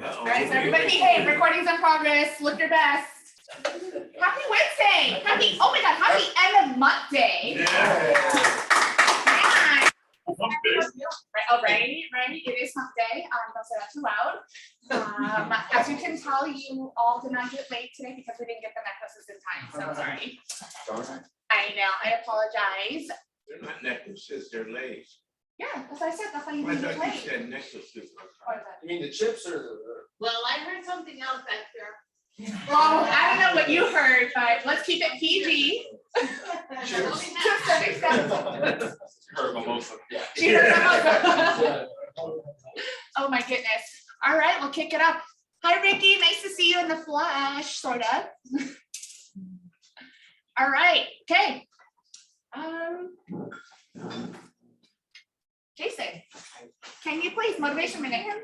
All right, so everybody behave. Recording's in progress. Look your best. Happy Wednesday. Happy, oh my God, happy end of month day. Yeah. Right. It is hump day. Don't say that too loud. As you can tell, you all did not get late today because we didn't get the necklaces in time. So sorry. I know. I apologize. They're not necklaces. They're lace. Yeah, that's what I said. That's why you I didn't get thought you late. said necklaces. You mean the chips or the? Well, I heard something else back there. Well, I don't know what you heard, but let's keep it PG. Cheers. Her mimosa. Cheers. Oh my goodness. All right, we'll kick it up. Hi, Ricky. Nice to see you in the flesh, sort of. All right. Okay. Jason, can you please motivation minute? Hi, Liz.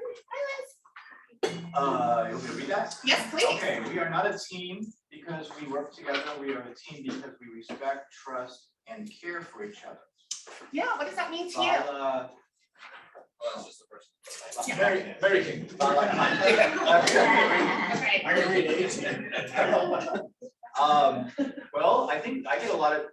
You want me to read that? Yes, please. Okay, we are not a team because we work together. We are a team because we respect, trust, and care for each other. Yeah, what does that mean to So you? That's just the first. Yeah. Very king. Okay. I can read it. Well, I think I get a lot of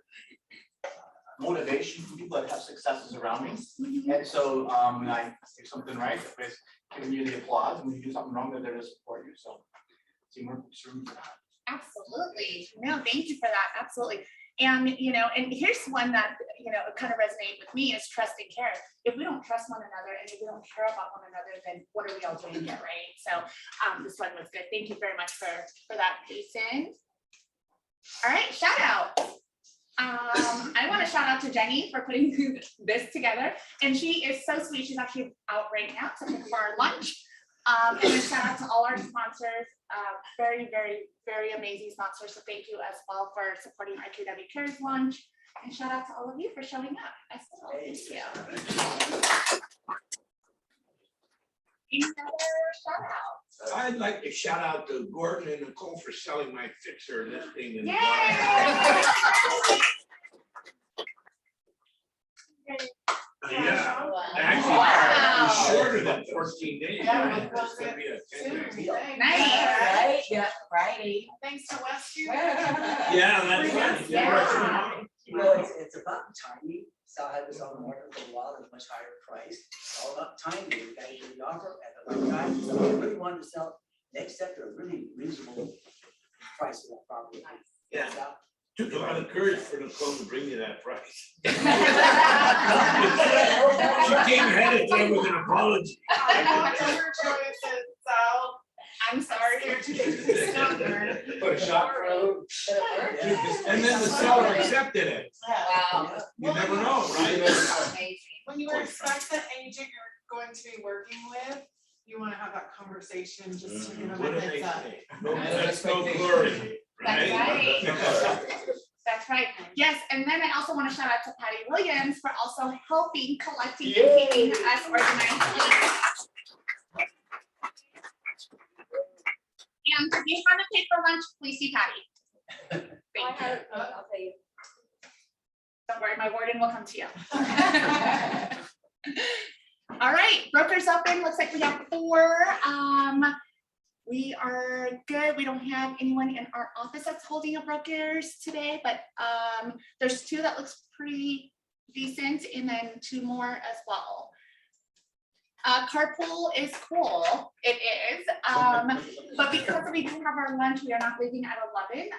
motivation from people that have successes around me. Mhm. And so when I do something right, everybody's giving you the applause, and when you do something wrong, they're there to support you. So teamwork is room for that. Absolutely. No, thank you for that. Absolutely. And, you know, and here's one that, you know, kind of resonated with me is trust and care. If we don't trust one another and if we don't care about one another, then what are we all doing here, right? So this one was good. Thank you very much for that, Jason. All right, shout out. I want to shout out to Jenny for putting this together. And she is so sweet. She's actually out right now to pick for our lunch. And then shout out to all our sponsors. Very, very, very amazing sponsors. So thank you as well for supporting our KW Cares lunch. And shout out to all of you for showing up as well. Thank you. Another shout out. I'd like to shout out to Gordon and Nicole for selling my fixer listing. And Yay! yeah, Wow. actually, Wow. it's shorter than 14 days. Yeah, Right? It's gonna be a 10-day. Nice. Right, yeah, Friday. Thanks to Westview. Yeah, that's right. Yeah. You know, it's about timing. So I had this on the market for a while at a much higher price. It's all about timing. You gotta do the offer at the right time. So I really wanted to sell next step at a really reasonable price for that property. Yeah. So, Took a lot of courage for Nicole to bring you that price. She came ahead of time with an apology. I know your choices, so I'm sorry. Put a shot for a little. And then the seller accepted it. Wow. You never know, right? Amazing. when you expect the agent you're going to be working with, you want to have that conversation just to give them What a do they heads up. say? No, that's no glory, That's right? That's right. Yes, and then I also want to shout out to Patty Williams for also helping collecting and keeping us organized. And if you want to pay for lunch, please see Patty. Thank you. I'll tell you. Don't worry, my warden will come to you. All right, brokers open. Looks like we have 4. We are good. We don't have anyone in our office that's holding a brokers today, but there's 2 that looks pretty decent, and then 2 more as well. Carpool is cool. It is. But because we do have our lunch, we are not leaving at 11.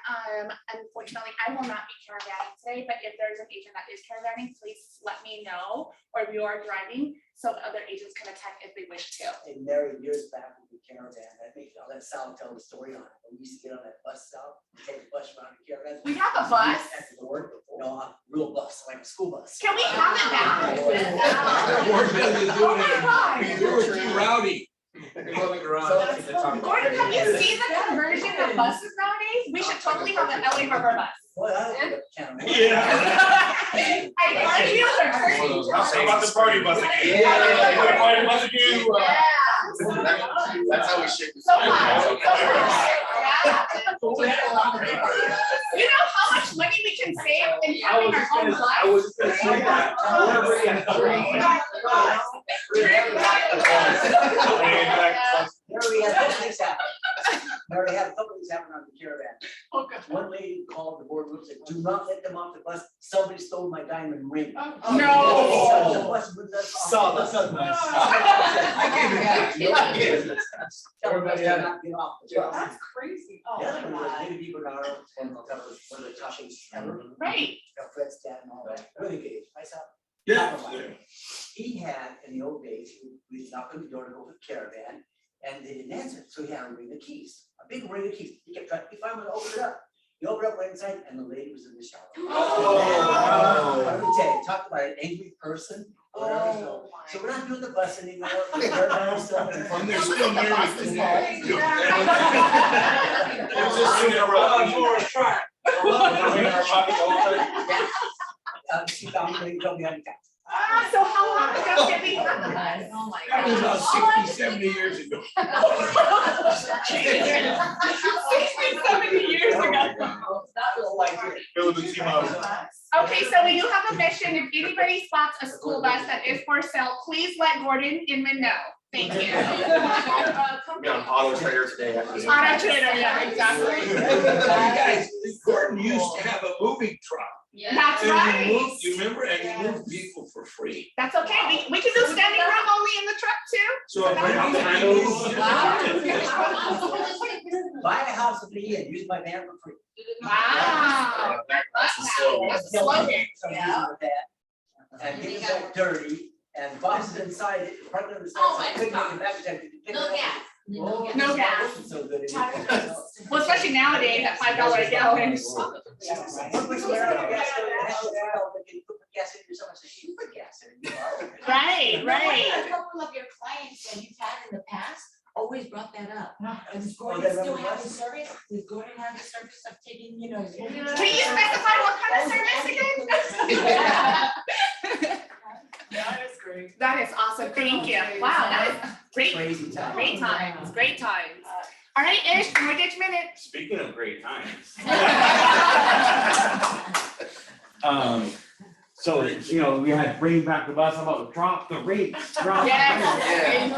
Unfortunately, I will not be caravanning today, but if there's an agent that is caravanning, please let me know, or if you are driving, so other agents can attend if they wish to. And Mary, years back with the caravan, I think I'll let Sal tell the story on it. We used to get on that bus stop, take the bus around the caravan. We have a bus. At the door, no, a real bus, like a school bus. Can we have it back? Gordon doesn't do Oh my it. God. You were too rowdy. Gordon, have you seen the conversion of buses nowadays? We should totally have an LA River bus. Well, I don't think it counts. Yeah. I feel it. How about the party bus again? Yeah. Party bus again. Yeah. That's how we shake this. So much. Yeah. You know how much money we can save in having our own I life? was gonna say that. We had a couple things happen. We already had a couple things happen on the caravan. Okay. One lady called the boardroom and said, do not let them off the bus. Somebody stole my diamond ring. No. The bus wouldn't let us off Saw the that, bus. that's Tell the bus to not get off the bus. That's crazy. The other one was Lady Bernard, and that was one of the toughest ever. Right. Fred's dad and all that, really good. I saw. Yeah. He had, in the old days, we knocked on the door to go to the caravan, and they didn't answer, so he had a ring of keys, a big ring of keys. He kept trying, he finally opened it up. He opened it up right inside, and the lady was in the shower. Oh. Let me tell you, talk about an angry person. whatever. So we're not doing the bus anymore. We're doing ourselves. And they're still married to that. There's this thing that we're trying. She found me, told me how to catch. So how long ago did we have that? Oh my That was about 60, 70 years ago. 60, 70 years ago. Okay, so we do have a mission. If anybody spots a school bus that is for sale, please let Gordon Inman know. Thank you. We got an auto trader today. Auto trader, yeah, exactly. Guys, Gordon used to have a moving truck. That's And he right. moved, you remember, and he moved people for free. That's okay. We can do standing room only in the truck too. So if Buy a house with me and use my van for free. Wow. That's a slogan. Yeah. And get it back dirty and boxes inside it, part of the Oh, I couldn't make it back in time. No gas. Oh, No it's gas. not working so good anymore. Well, especially nowadays at $5 a gallon. One place where I got gas, I had to put gas in yourself, I said, you put gas in. You borrow it." Right, A right. couple of your clients that you've had in the past always brought that up. Does Oh, Gordon they still remember have that? the service? Does Gordon have the service of taking, you know? Can you specify what kind of service again? That is great. That is awesome. Thank you. Wow, that is great, Crazy time. great times, great times. All right, Ish, mortgage minute. Speaking of great times. So, you know, we had bring back the bus, how about drop the rates, drop the Yes. rates.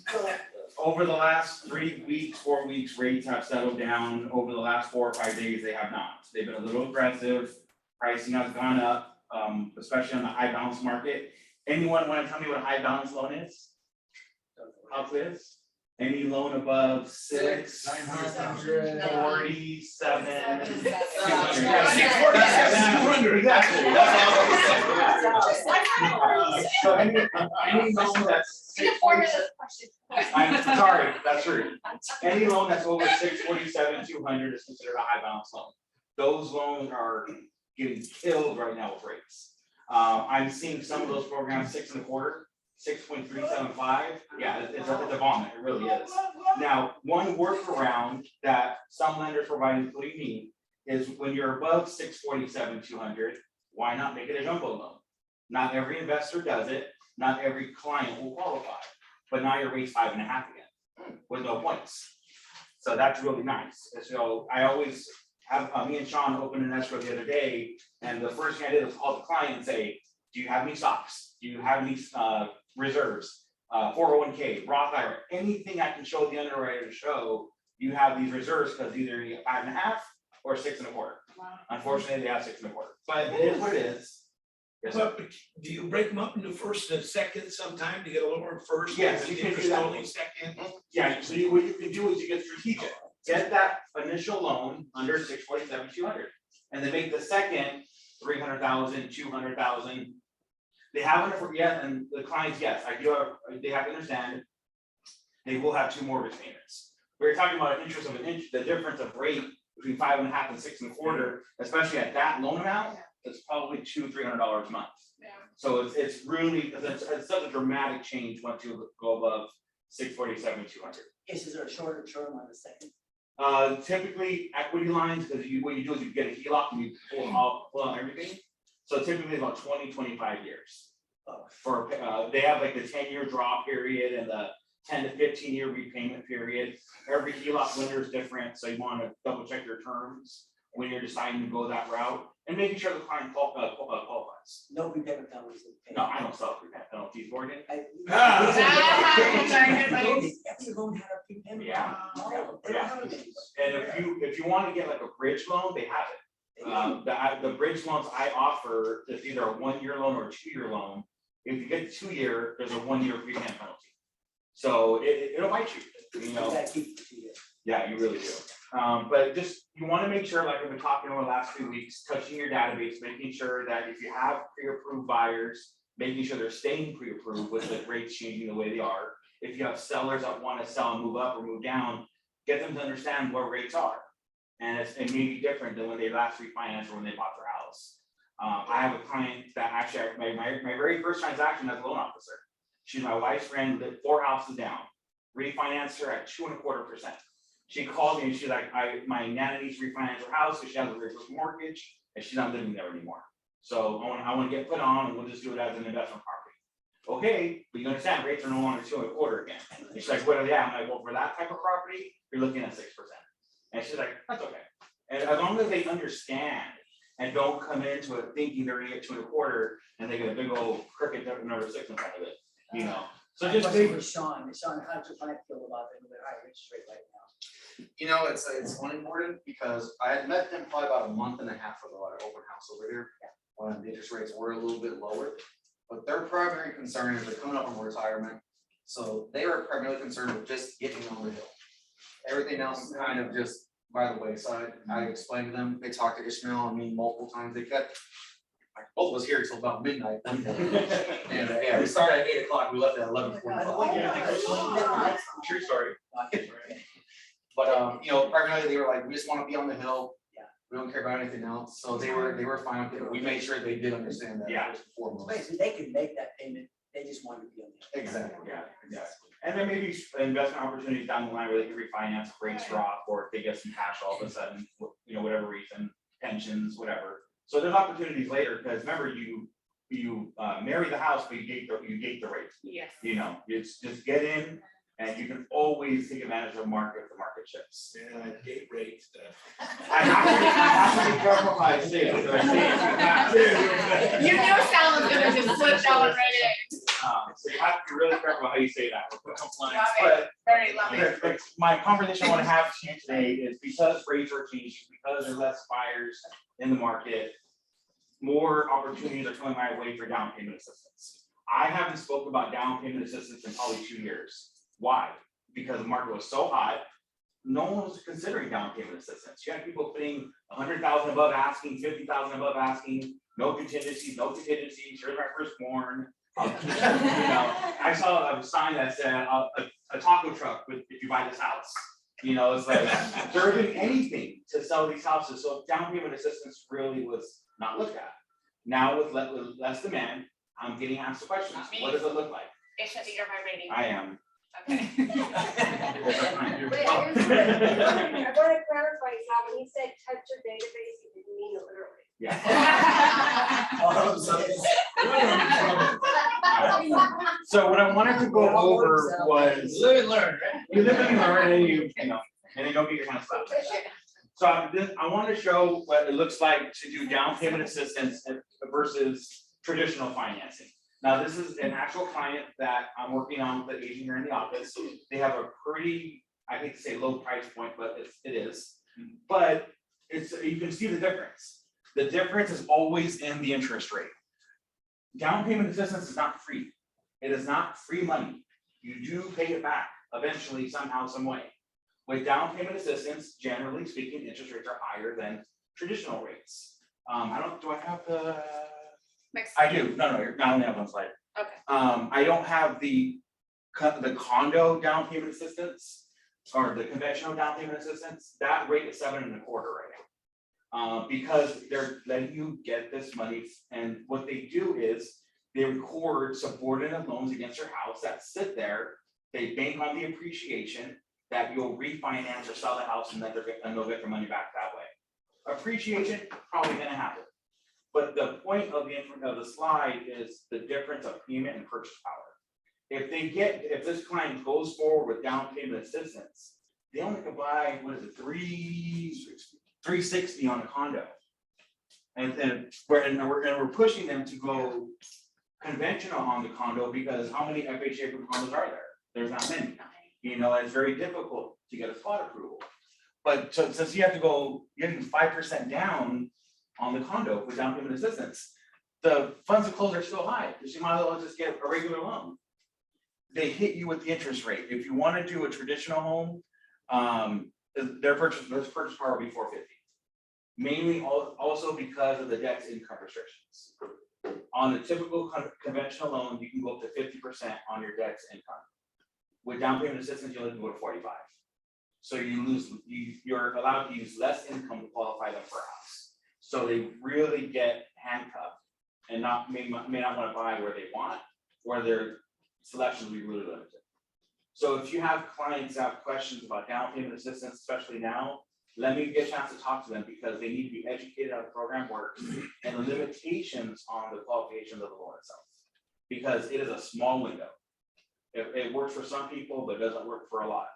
Because, over the last 3 weeks, 4 weeks, rates have settled down. Over the last 4 or 5 days, they have not. They've been a little aggressive. Pricing has gone up, especially on the high balance market. Anyone want to tell me what a high balance loan is? How quiz? Any loan above 6, 900. 47. 647, 200. Exactly. So any loan that's I'm sorry, that's rude. Any loan that's over 647, 200 is considered a high balance loan. Those loans are getting killed right now with rates. I'm seeing some of those programs 6 1/4, 6.375. Yeah, it's a vomit, it really is. Now, one workaround that some lenders provide, including me, is when you're above 647, 200, why not make it a jumbo loan? Not every investor does it, not every client will qualify, but now your rate's 5.5 again, with no points. So that's really nice. And so I always have, me and Sean opened an escrow the other day, and the first thing I did was call the client and say, do you have any stocks? Do you have any reserves? 401k, Roth IRA, anything I can show the underwriter to show you have these reserves, because either you get 5.5 or 6 1/4. Unfortunately, they have 6 1/4, but it is what it is. Yes, sir. But do you break them up into first and second sometime to get a lower first? Yes, and you can do interest that. only second? Yeah, so what you can do is you get strategic, get that initial loan under 647, 200, and then make the second 300,000, 200,000. They haven't yet, and the clients, yes, they have to understand, they will have 2 mortgage payments. We're talking about an interest of an inch, the difference of rate between 5.5 and 6 1/4, especially at that loan amount, it's probably $200-300 a month. Yeah. So it's really, it's such a dramatic change once you go above 647, 200. Yes, is there a shorter term on the second? Typically equity lines, because what you do is you get a HELOC and you pull out everything. So typically about 20, 25 years. For, they have like the 10-year draw period and the 10 to 15 year repayment period. Every HELOC lender is different, so you want to double check your terms when you're deciding to go that route, and making sure the client qualifies. No prepayment penalties. in the No, payment. I don't sell prepayment penalties, Morgan. Every loan had a prepayment. Yeah. All of them. They don't have it anymore. And if you want to get like a bridge loan, they have it. The bridge loans I offer is either a 1-year loan or a 2-year loan. If you get 2-year, there's a 1-year prepayment penalty. So it'll bite you, you know. You gotta keep it to you. Yeah, you really do. But just, you want to make sure, like I've been talking over the last few weeks, touching your database, making sure that if you have pre-approved buyers, making sure they're staying pre-approved with the rates changing the way they are. If you have sellers that want to sell and move up or move down, get them to understand what rates are. And it may be different than when they last refinanced or when they bought their house. I have a client that actually, my very first transaction as a loan officer. She's my wife's friend, lived 4 houses down, refinanced her at 2.25%. She called me and she's like, my nana needs to refinance her house, so she has a reverse mortgage, and she's not living there anymore. So I want to get put on, and we'll just do it as an investment property. Okay, but you understand, rates are no longer 2.25 again. And she's like, what are they at? I'm like, well, for that type of property, you're looking at 6%. And she's like, that's okay. And as long as they understand and don't come into it thinking they're gonna get 2.25, and they get a big old crooked number 6 in front of it, you know. So just Question make, for Sean, how does your client feel about the higher interest rate right now? You know, it's funny, Gordon, because I had met them probably about a month and a half ago at an open house over here, when the interest rates were a little bit lower. But their primary concern is they're coming up from retirement, so they were primarily concerned with just getting on the hill. Everything else is kind of just by the wayside. I explained to them, they talked to Ishmael and me multiple times, they kept, like, both of us here till about midnight one day. And yeah, we started at 8 o'clock, we left at 11:45. True story. But you know, primarily they were like, we just want to be on the hill. Yeah. We don't care about anything else. So they were fine with it. We made sure they did understand that Yeah. first and foremost. Basically, they can make that payment, they just want to be on the. Exactly. yeah, exactly. And there may be investment opportunities down the line where they can refinance, rates drop, or if they get some cash all of a sudden, you know, whatever reason, pensions, whatever. So there's opportunities later, because remember, you marry the house, but you gate the rate. Yes. You know, it's just get in, and you can always take advantage of the market if the market shifts. Yeah, gate rate stuff. I have to be careful how I say it, because I say it too fast. You knew Sal was gonna just slip that one right in. So you have to be really careful how you say that for compliance, Love but Very lovely. my conversation I want to have to you today is because rates are changing, because there's less buyers in the market, more opportunities are coming my way for down payment assistance. I haven't spoken about down payment assistance in probably 2 years. Why? Because the market was so hot, no one was considering down payment assistance. You had people putting 100,000 above asking, 50,000 above asking, no contingencies, here's my firstborn. You know, I saw a sign that said a taco truck if you buy this house. You know, it's like they're doing anything to sell these houses. So down payment assistance really was not looked at. Now with less demand, I'm getting asked the questions. Not me. What does it look like? It should be your vibrating. I am. Okay. But here's what I want to clarify, Sal, when you said touch your database, you didn't mean it literally. Yeah. So what I wanted to go over was Live and learn, right? you live and learn, and you know, and then don't get your hands slapped. So I want to show what it looks like to do down payment assistance versus traditional financing. Now, this is an actual client that I'm working on with the agent here in the office. They have a pretty, I hate to say low price point, but it is. But you can see the difference. The difference is always in the interest rate. Down payment assistance is not free. It is not free money. You do pay it back eventually, somehow, some way. With down payment assistance, generally speaking, interest rates are higher than traditional rates. Do I have the? Next. I do. No, I only have one slide. Okay. I don't have the condo down payment assistance or the conventional down payment assistance. That rate is 7.25 right now. Because they're letting you get this money, and what they do is they record subordinate loans against your house that sit there. They bank on the appreciation that you'll refinance or sell the house, and that they'll get their money back that way. Appreciation probably gonna happen. But the point of the slide is the difference of payment and purchase power. if this client goes forward with down payment assistance, they only can buy, what is it, 360 on a condo. And we're pushing them to go conventional on the condo, because how many FHA approved condos are there? There's not many. You know, it's very difficult to get a spot approval. But so since you have to go getting 5% down on the condo with down payment assistance, the funds to close are still high, because you might as well just get a regular loan. They hit you with the interest rate. If you want to do a traditional home, their purchase power will be 450. Mainly also because of the debt's income restrictions. On the typical conventional loan, you can go up to 50% on your debt's income. With down payment assistance, you only can go to 45. So you're allowed to use less income to qualify them for a house. So they really get handcuffed and may not want to buy where they want, or their selection will be really limited. So if you have clients that have questions about down payment assistance, especially now, let me get a chance to talk to them, because they need to be educated how the program works and the limitations on the qualifications of the loan itself. Because it is a small window. It works for some people, but it doesn't work for a lot.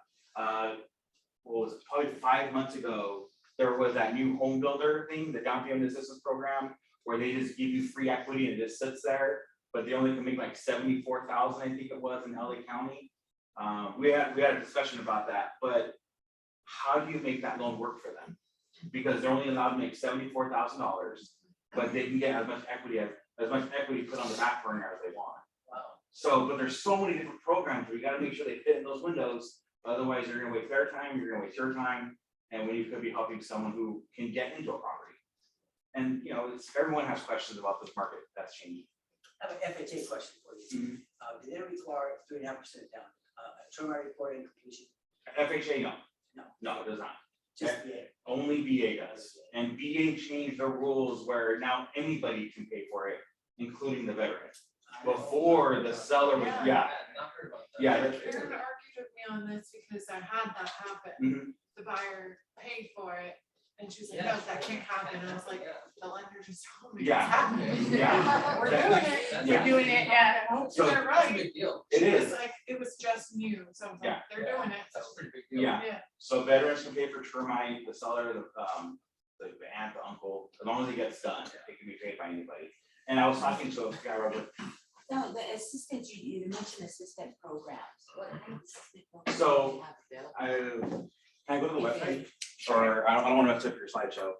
What was it, probably 5 months ago, there was that new home builder thing, the down payment assistance program, where they just give you free equity and it just sits there, but they only can make like 74,000, I think it was, in LA County. We had a discussion about that, but how do you make that loan work for them? Because they're only allowed to make $74,000, but they can get as much equity put on the back burner as they want. Wow. So, but there's so many different programs where you got to make sure they fit in those windows. Otherwise, you're going to waste their time, you're going to waste your time, and when you could be helping someone who can get into a property. And you know, everyone has questions about this market that's changing. I have an FHA question for you. Mhm. Do they require 3.5% down, term report and completion? FHA, no. No. No, it does not. Just the, Only VA does. And VA changed the rules where now anybody can pay for it, including the veteran. Before the seller was, yeah. Karen argued with me on this because I had that happen. Mhm. The buyer paid for it and she's like, no, that can't happen. And I was like, the lender just told me it's Yeah. happening. Yeah. We're doing it. Yeah. We're doing it, yeah. So- They're right. It She was is. like, it was just new. So I was like, Yeah. they're doing it. Yeah. Yeah. So veterans can pay for termite, the seller, the aunt, the uncle, as long as it gets done, it can be paid by anybody. And I was talking to a guy, Robert. No, the assistant, you mentioned assistant programs. What kind of assistant programs So, do you have available? Can I go to the website? Or I don't want to mess up your slideshow.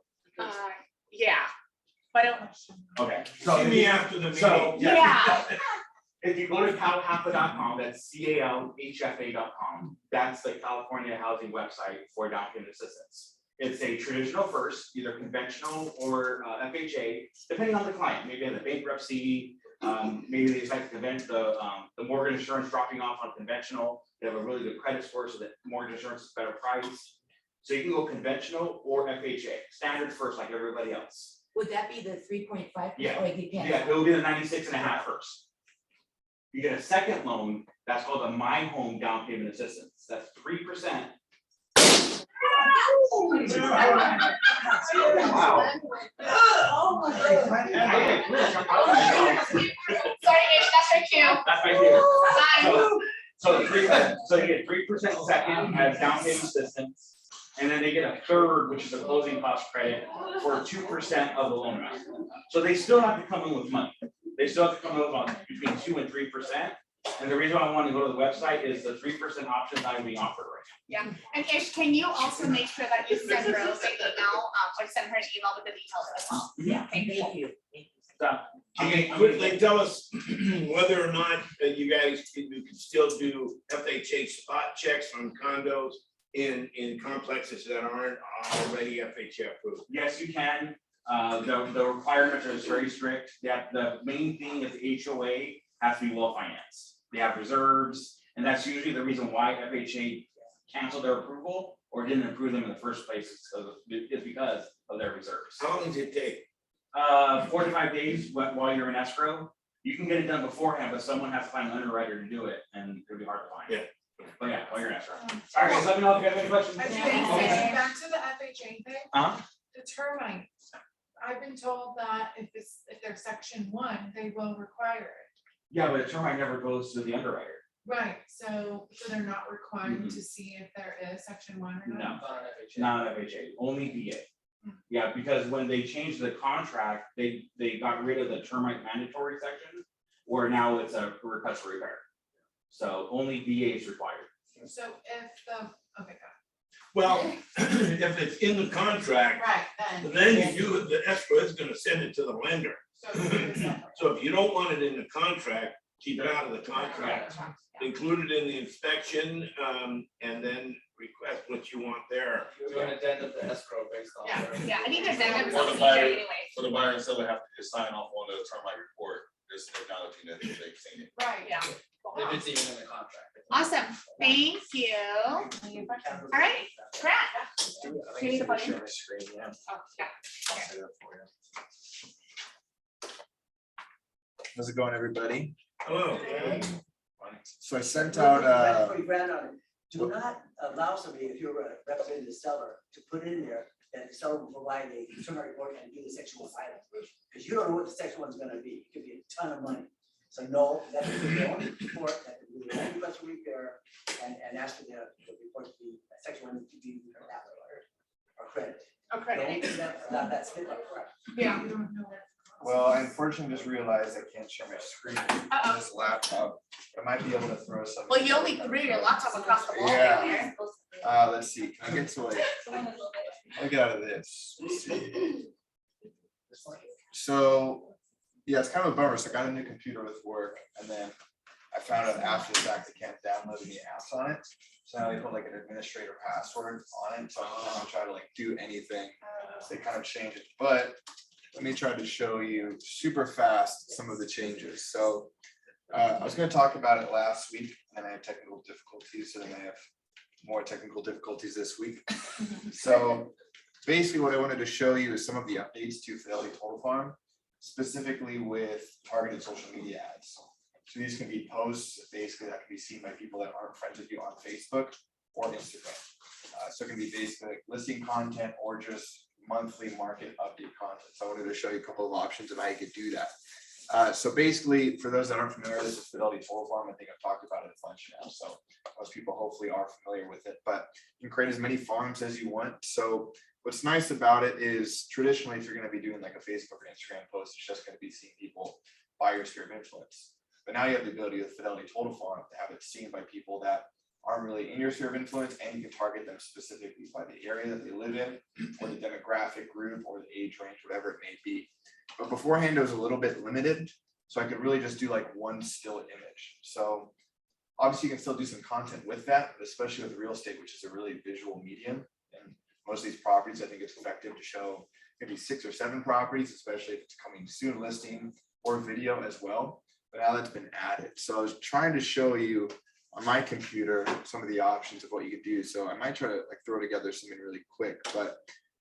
Yeah, but Okay. See me after the So, meeting. yeah, If you go to calhfa.com, that's calhfa.com, that's the California housing website for down payment assistance. It's a traditional first, either conventional or FHA, depending on the client. Maybe in the bankruptcy, maybe they decide to prevent the mortgage insurance dropping off on conventional. They have a really good credit score, so that mortgage insurance is a better price. So you can go conventional or FHA, standard first, like everybody else. Would that be the 3.5? Yeah. Or it depends? Yeah, it will be the 96.5 first. You get a second loan, that's called a My Home Down Payment Assistance. That's 3%. oh my God. sorry, Ish, that's her cue. That's my cue. Bye. So 3%, so you get 3% second as down payment assistance. And then they get a third, which is a closing cost credit for 2% of the loan amount. So they still have to come in with money. They still have to come in with between 2 and 3%. And the reason why I want to go to the website is the 3% option is not being offered right Yeah, and Ish, can you also make sure that you send Rose an email, or send her an email with the details as well? Yeah, thank you. now. Can you quickly tell us whether or not you guys you can still do FHA spot checks on condos in complexes that aren't already FHA approved? Yes, you can. The requirements are very strict. The main thing is HOA has to be well financed. They have reserves, and that's usually the reason why FHA canceled their approval or didn't approve them in the first place, is because of their reserves. How long does it take? 4 to 5 days while you're in escrow. You can get it done beforehand, but someone has to find an underwriter to do it, and it'll be hard to find. Yeah. But yeah, while you're in escrow. All right, guys, let me know if you have any questions. I was Yeah. gonna say, Okay. back to the FHA thing, the termites. I've been told that if they're section 1, they will require it. Yeah, but a termite never goes to the underwriter. Right, so they're not required to see if there is section 1 or not? No, Not an FHA. not an FHA, only VA. Yeah, because when they changed the contract, they got rid of the termite mandatory section, where now it's a request for repair. So only VA is required. So if the, okay, got Well, if it's in the it. contract, Right, then you do, the escrow is gonna send it to the lender. so it's separate. So if you don't want it in the contract, keep it out of the contract. Include it in the inspection, and then request what you want there. Do an addendum to escrow based on. Yeah, their- yeah, I think there's that, Well, it's the buyer- easier anyway. So the buyer and seller have to just sign off on the termite report, just acknowledging that they've seen it. Right. Yeah. If it's even in the contract. Awesome, thank you. All right, Grant. Do you need a button? Oh, yeah. How's it going, everybody? Hello. So I sent out, Before you grant on it, do not allow somebody, if you're representing the seller, to put in there that the seller will provide a termite report and do the section 1 filing. Because you don't know what the section 1 is gonna be, it could be a ton of money. So no, that is the only report, that can be the only request for repair, and ask for the report to be, section 1 to be or credit. Okay. Don't do that, that's it, correct. Yeah. We don't know what. well, I unfortunately just realized I can't share my screen on this laptop. I might be able to throw some. Well, you only threw your laptop across the wall Yeah. there. Let's see, can I get to like, let me get out of this. Let's see. So, yeah, it's kind of a bummer. So I got a new computer with work, and then I found out after the fact I can't download any apps on it. So now they put like an administrator password on it, so I'm trying to like do anything. So they kind of change it, but let me try to show you super fast some of the changes. So I was going to talk about it last week, and I had technical difficulties, so then I have more technical difficulties this week. So basically what I wanted to show you is some of the updates to Fidelity Total Farm, specifically with targeted social media ads. So these can be posts, basically that can be seen by people that aren't friends with you on Facebook or Instagram. So it can be basically like listing content or just monthly market update content. So I wanted to show you a couple of options of how you could do that. So basically, for those that aren't familiar, this is Fidelity Total Farm. I think I've talked about it a bunch now, so most people hopefully are familiar with it. But you can create as many farms as you want. So what's nice about it is traditionally, if you're going to be doing like a Facebook or Instagram post, it's just going to be seeing people by your sphere of influence. But now you have the ability with Fidelity Total Farm to have it seen by people that aren't really in your sphere of influence, and you can target them specifically by the area that they live in, or the demographic group, or the age range, whatever it may be. But beforehand, it was a little bit limited, so I could really just do like one still image. So obviously you can still do some content with that, but especially with real estate, which is a really visual medium. And most of these properties, I think it's effective to show maybe 6 or 7 properties, especially if it's coming soon listing or video as well. But now that's been added. So I was trying to show you on my computer some of the options of what you could do. So I might try to like throw together something really quick, but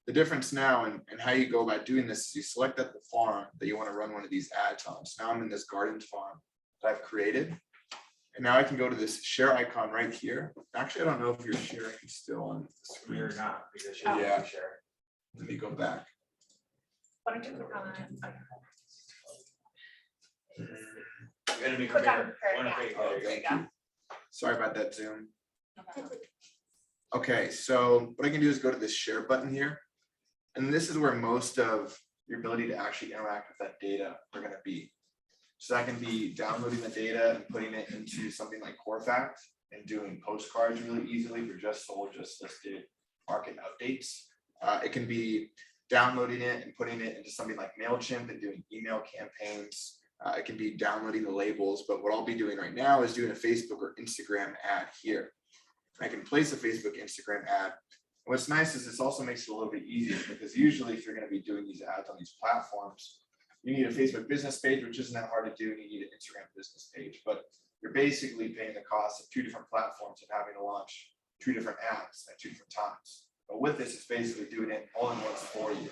the difference now and how you go about doing this is you select that the farm that you want to run one of these ads on. So now I'm in this gardens farm that I've created. And now I can go to this share icon right here. Actually, I don't know if you're sharing still on the screen. We're not, because Oh. you Yeah. have to share. Let me go back. Why don't you click on that? You're gonna be Click on prepared. prepare, One yeah. page, Oh, there you go. thank you. Sorry about that, Zoom. Okay, so what I can do is go to this share button here. And this is where most of your ability to actually interact with that data are going to be. So that can be downloading the data and putting it into something like Corefact and doing postcards really easily for just sold, just listed market updates. It can be downloading it and putting it into something like MailChimp and doing email campaigns. It can be downloading the labels, but what I'll be doing right now is doing a Facebook or Instagram ad here. I can place a Facebook, Instagram ad. What's nice is this also makes it a little bit easier, because usually if you're going to be doing these ads on these platforms, you need a Facebook business page, which isn't that hard to do, and you need an Instagram business page, but you're basically paying the cost of 2 different platforms and having to launch 2 different ads at 2 different times. But with this, it's basically doing it all in once for you.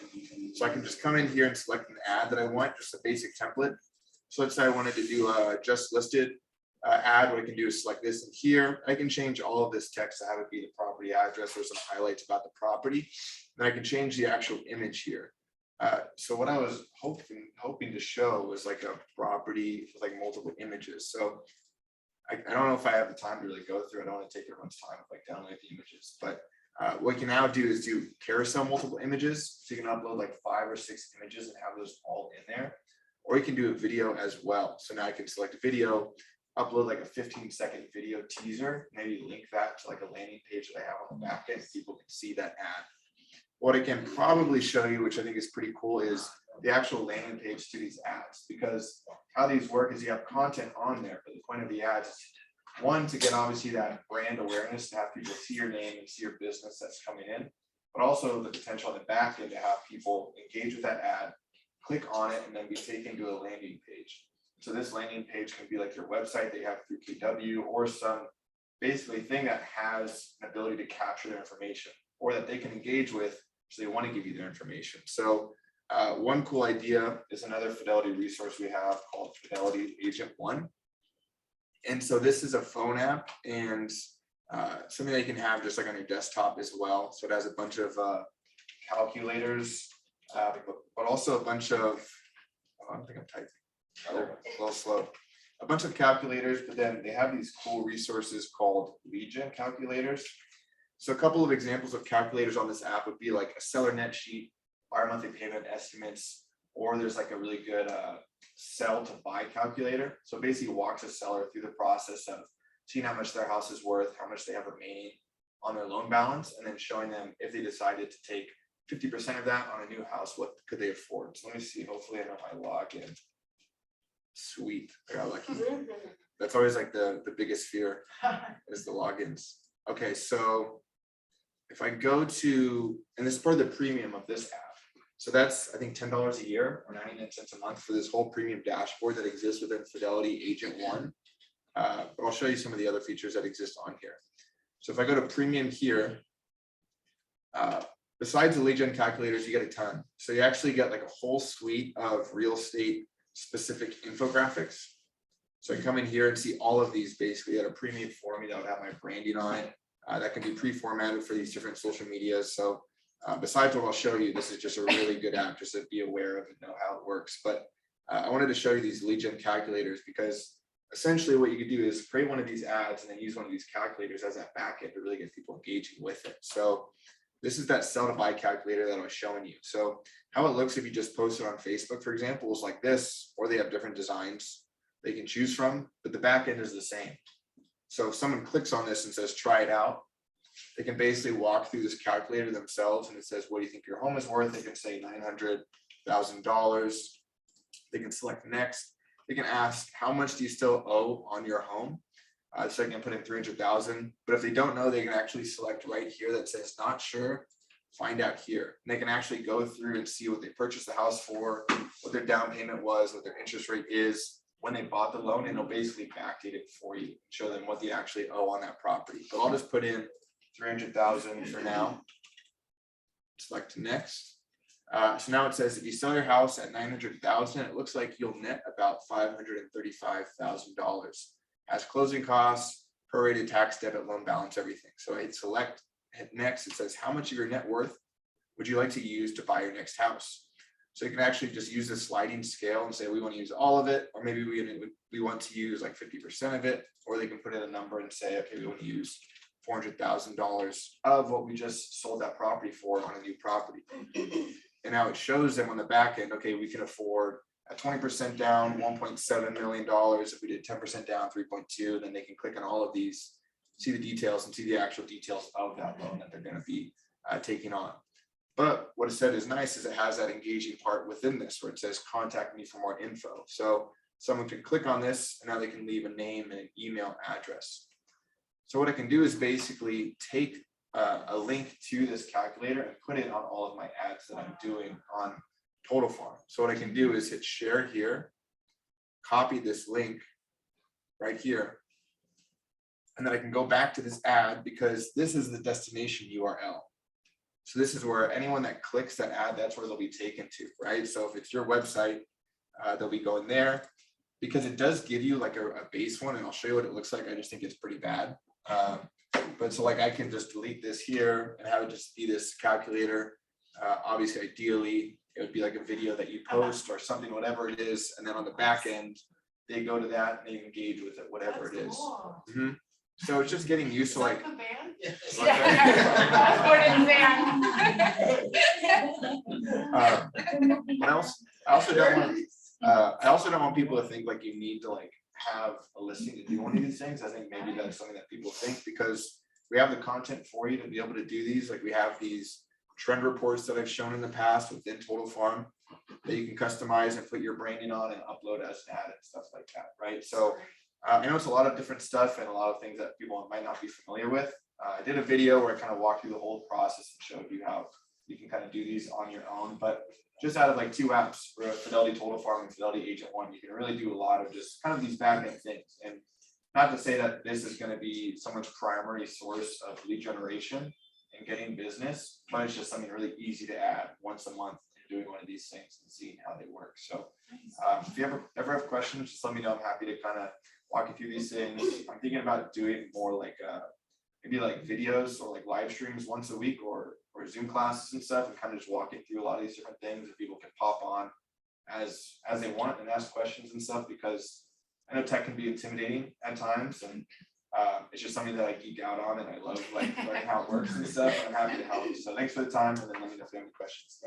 So I can just come in here and select an ad that I want, just a basic template. So let's say I wanted to do a just listed ad. What I can do is select this in here. I can change all of this text to have it be the property address or some highlights about the property. Then I can change the actual image here. So what I was hoping to show was like a property with like multiple images. So I don't know if I have the time to really go through. I don't want to take everyone's time if I download the images, but what you can now do is do carousel multiple images. So you can upload like 5 or 6 images and have those all in there. Or you can do a video as well. So now I can select a video, upload like a 15-second video teaser, maybe link that to like a landing page that I have on the back end. People can see that ad. What I can probably show you, which I think is pretty cool, is the actual landing page to these ads, because how these work is you have content on there, but the point of the ads is one, to get obviously that brand awareness, to have people see your name and see your business that's coming in, but also the potential on the back end to have people engage with that ad, click on it, and then be taken to a landing page. So this landing page can be like your website that you have through KW, or some basically thing that has an ability to capture their information or that they can engage with, so they want to give you their information. So one cool idea is another Fidelity resource we have called Fidelity Agent One. And so this is a phone app and something that you can have just like on your desktop as well. So it has a bunch of calculators, but also a bunch of, I don't think I'm typing, a little slow. A bunch of calculators, but then they have these cool resources called lead gen calculators. So a couple of examples of calculators on this app would be like a seller net sheet, buyer monthly payment estimates, or there's like a really good sell to buy calculator. So basically walks a seller through the process of seeing how much their house is worth, how much they have remaining on their loan balance, and then showing them if they decided to take 50% of that on a new house, what could they afford? So let me see, hopefully I know my login. Sweet, I got lucky. That's always like the biggest fear is the logins. Okay, so if I go to, and this is part of the premium of this app. So that's, I think, $10 a year or 99 cents a month for this whole premium dashboard that exists within Fidelity Agent One. But I'll show you some of the other features that exist on here. So if I go to premium here, besides the lead gen calculators, you get a ton. So you actually get like a whole suite of real estate specific infographics. So I come in here and see all of these basically at a premium for me that would have my branding on it. That can be pre-formatted for these different social medias. So besides what I'll show you, this is just a really good app just to be aware of and know how it works. But I wanted to show you these lead gen calculators because essentially what you could do is create one of these ads and then use one of these calculators as that backend to really get people engaging with it. So this is that sell to buy calculator that I was showing you. So how it looks if you just post it on Facebook, for example, is like this, or they have different designs they can choose from, but the backend is the same. So if someone clicks on this and says, try it out, they can basically walk through this calculator themselves and it says, what do you think your home is worth? They can say $900,000. They can select next. They can ask, how much do you still owe on your home? So they can put in 300,000, but if they don't know, they can actually select right here that says not sure, find out here. And they can actually go through and see what they purchased the house for, what their down payment was, what their interest rate is, when they bought the loan, and it'll basically backdate it for you, show them what they actually owe on that property. But I'll just put in 300,000 for now. Select next. So now it says if you sell your house at 900,000, it looks like you'll net about $535,000 as closing costs, prorated tax, debit, loan balance, everything. So I hit select, hit next. It says how much of your net worth would you like to use to buy your next house? So you can actually just use this sliding scale and say we want to use all of it, or maybe we want to use like 50% of it, or they can put in a number and say, okay, we want to use $400,000 of what we just sold that property for on a new property. And now it shows them on the back end, okay, we can afford at 20% down, $1.7 million. If we did 10% down, 3.2, then they can click on all of these, see the details and see the actual details of that loan that they're going to be taking on. But what it said is nice is it has that engaging part within this where it says contact me for more info. So someone can click on this and now they can leave a name and an email address. So what I can do is basically take a link to this calculator and put it on all of my ads that I'm doing on Total Farm. So what I can do is hit share here, copy this link right here, and then I can go back to this ad because this is the destination URL. So this is where anyone that clicks that ad, that's where they'll be taken to, right? So if it's your website, they'll be going there because it does give you like a base one, and I'll show you what it looks like. I just think it's pretty bad. But so like I can just delete this here and have it just be this calculator. Obviously, ideally, it would be like a video that you post or something, whatever it is. And then on the back end, they go to that and they engage with it, whatever it That's is. cool. So it's just getting used Is to that like. the band? What else? I also don't want people to think like you need to like have a listing to do one of these things. I think maybe that's something that people think, because we have the content for you to be able to do these. Like we have these trend reports that I've shown in the past within Total Farm that you can customize and put your branding on and upload as an ad and stuff like that, right? So I know it's a lot of different stuff and a lot of things that people might not be familiar with. I did a video where I kind of walked through the whole process and showed you how you can kind of do these on your own, but just out of like 2 apps, for Fidelity Total Farm and Fidelity Agent One, you can really do a lot of just kind of these back end things. And not to say that this is going to be someone's primary source of lead generation and getting business, but it's just something really easy to add once a month and doing one of these things and seeing how they work. So if you ever have questions, just let me know. I'm happy to kind of walk you through these things. I'm thinking about doing more like maybe like videos or like live streams once a week, or Zoom classes and stuff, and kind of just walking through a lot of these different things that people can pop on as they want and ask questions and stuff, because I know tech can be intimidating at times, and it's just something that I geek out on and I love like learning how it works and stuff, and I'm happy to help. So thanks for the time, and then let me know if you have any questions.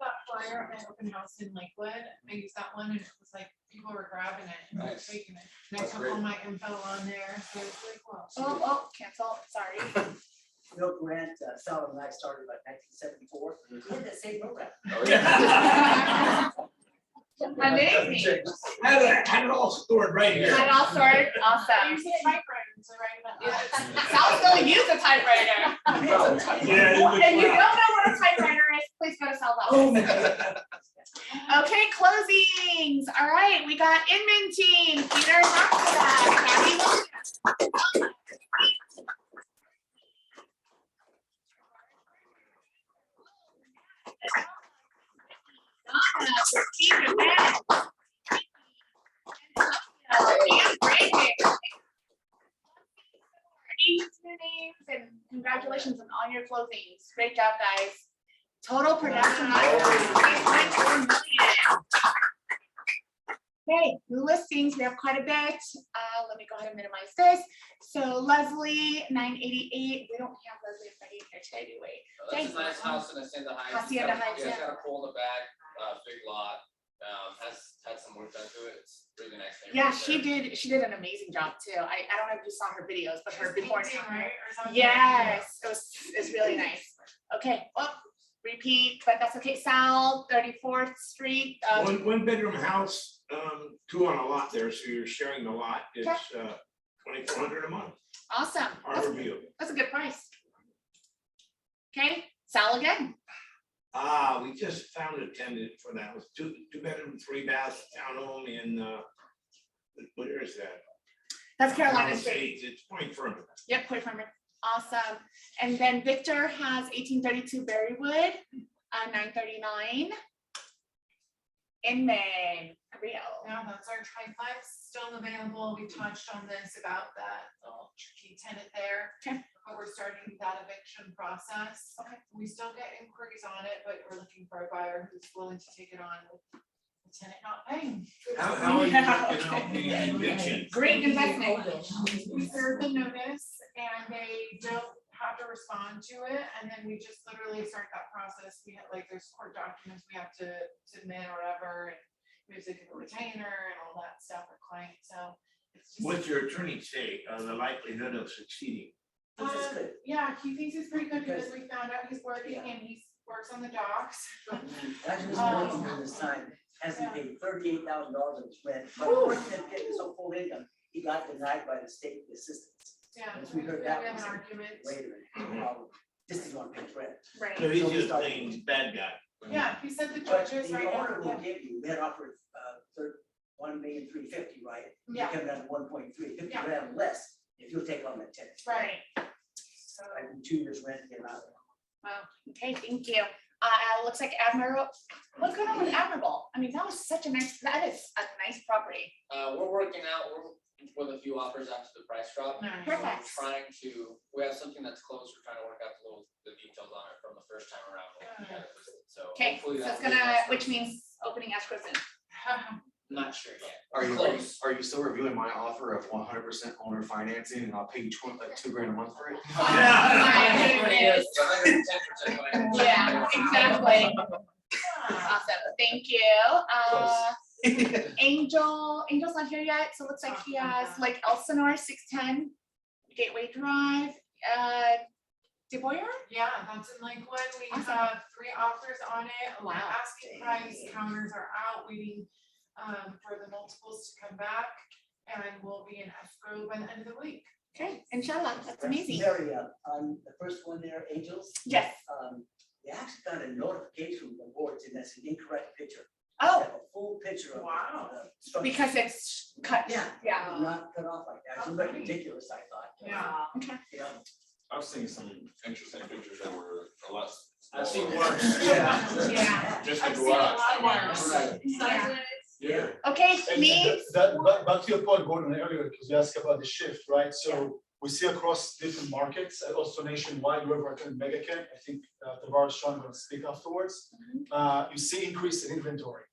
That flyer at open house in Lakewood, I used that one and it was like, people were grabbing it and Nice. taking it. And I That's put great. all my info on there, so it's really cool. Oh, cancel, sorry. You know, Grant, Sal and I started about 1974, we had that same program. Amazing. Had it all stored right here. Had all sorted, I awesome. used a typewriter to write that. Sal still use a typewriter. Yeah. If you don't know what a typewriter is, please go to Sal's office. Okay, closings. All right, we got Inman team. Peter, talk to that. Names and congratulations on all your closings. Great job, guys. Total production. $3.4 million. Okay, new listings, we have quite a bit. Let me go ahead and minimize this. So Leslie, 988. We don't have Leslie and Freddie here today, do we? That's a nice house in Hacienda Heights. Hacienda Heights, Yeah, it's yeah. got a pool in the back, big lot, has had some work done to it, it's really nice. Yeah, neighborhood she did an amazing job too. I don't know if you saw her videos, but her She's before and painting, after. right, or something? Yes, it's really nice. Okay, oh, repeat, but that's okay. Sal, 34th Street. One bedroom house, 2 on a lot there, so you're sharing the lot. It's $2,400 a month. Awesome. Harbor View. That's a good price. Okay, Sal again. We just found a tenant for that. It was 2 bedroom, 3 bath townhome in where is that? That's Carolina State. Estates. It's Point Fermin. Yep, Point Farmer. Awesome. And then Victor has 1832 Berrywood, 939. Inman, Rio. Yeah, that's our triplex, still available. We touched on this about that little tricky tenant there. Okay. But we're starting that eviction process. Okay. We still get inquiries on it, but we're looking for a buyer who's willing to take it on with the tenant not paying. How are you Yeah, working out the eviction? Great investment. We serve the notice and they don't have to respond to it, and then we just literally start that process. We have like, there's court documents we have to submit or whatever, and we have to give a retainer and all that stuff for clients, so. It's just. What's your attorney say, the likelihood of succeeding? This is good. Yeah, he thinks he's pretty good because we found out he's working and he works on the docks. Imagine this person during this time hasn't paid $38,000 of his rent, but working and getting so full income, he got denied by the state assistance. Yeah, As we heard we that, have we an said, argument. wait a minute, problem. This is one paying rent. Right. So he's just playing bad guy. Yeah, he said the But judges the right owner now. will give you, we had offered, $1,350,000, right? You Yeah. come down to 1.3, 50 Yeah. grand less if you'll take on that tenant. Right. So I do 2 years rent, get him out. Wow. Okay, thank you. Looks like Admiral. What's going on with Admirable? I mean, that is a nice property. We're working out, we're with a few offers after the price drop. Nice. So we're Perfect. trying to, we have something that's close, we're trying to work out the details on it from the first time around. when we had it listed. So Okay, hopefully so it's that'll be gonna, nice. which means opening escrow soon. Not sure yet. Are you, Close. are you still reviewing my offer of 100% owner financing and I'll pay you like $2,000 a month for it? Yes. 110%. Yeah, exactly. Awesome, thank you. Angel's not here yet, so it looks like he has like Elsinore 610 Gateway Drive, DeBoyer? Yeah, that's in Lakewood. We Awesome. have 3 offers on it. Wow. Asking price, counters are out, waiting for the multiples to come back. And we'll be in escrow by the end of the week. Okay, inshallah, that's amazing. Mary, on the first one there, Angels, Yes. they actually got a notification from the board saying that's an incorrect picture. Oh, Have a full picture of Wow. the structure. because it's cut. Yeah. Yeah. Not cut off like that. It's like ridiculous, I thought. Yeah. Okay. Yeah. I was seeing some interesting pictures that were a lot. I've seen smaller. worse. Yeah. Just I've the seen a garage. lot worse. Right. Yeah. Yeah. Okay, And me, back to your point, Gordon, earlier, because you asked about the shift, right? So we see across different markets, also nationwide, wherever I can, mega camp, I think Tavares Sean will speak afterwards. You see increase in inventory,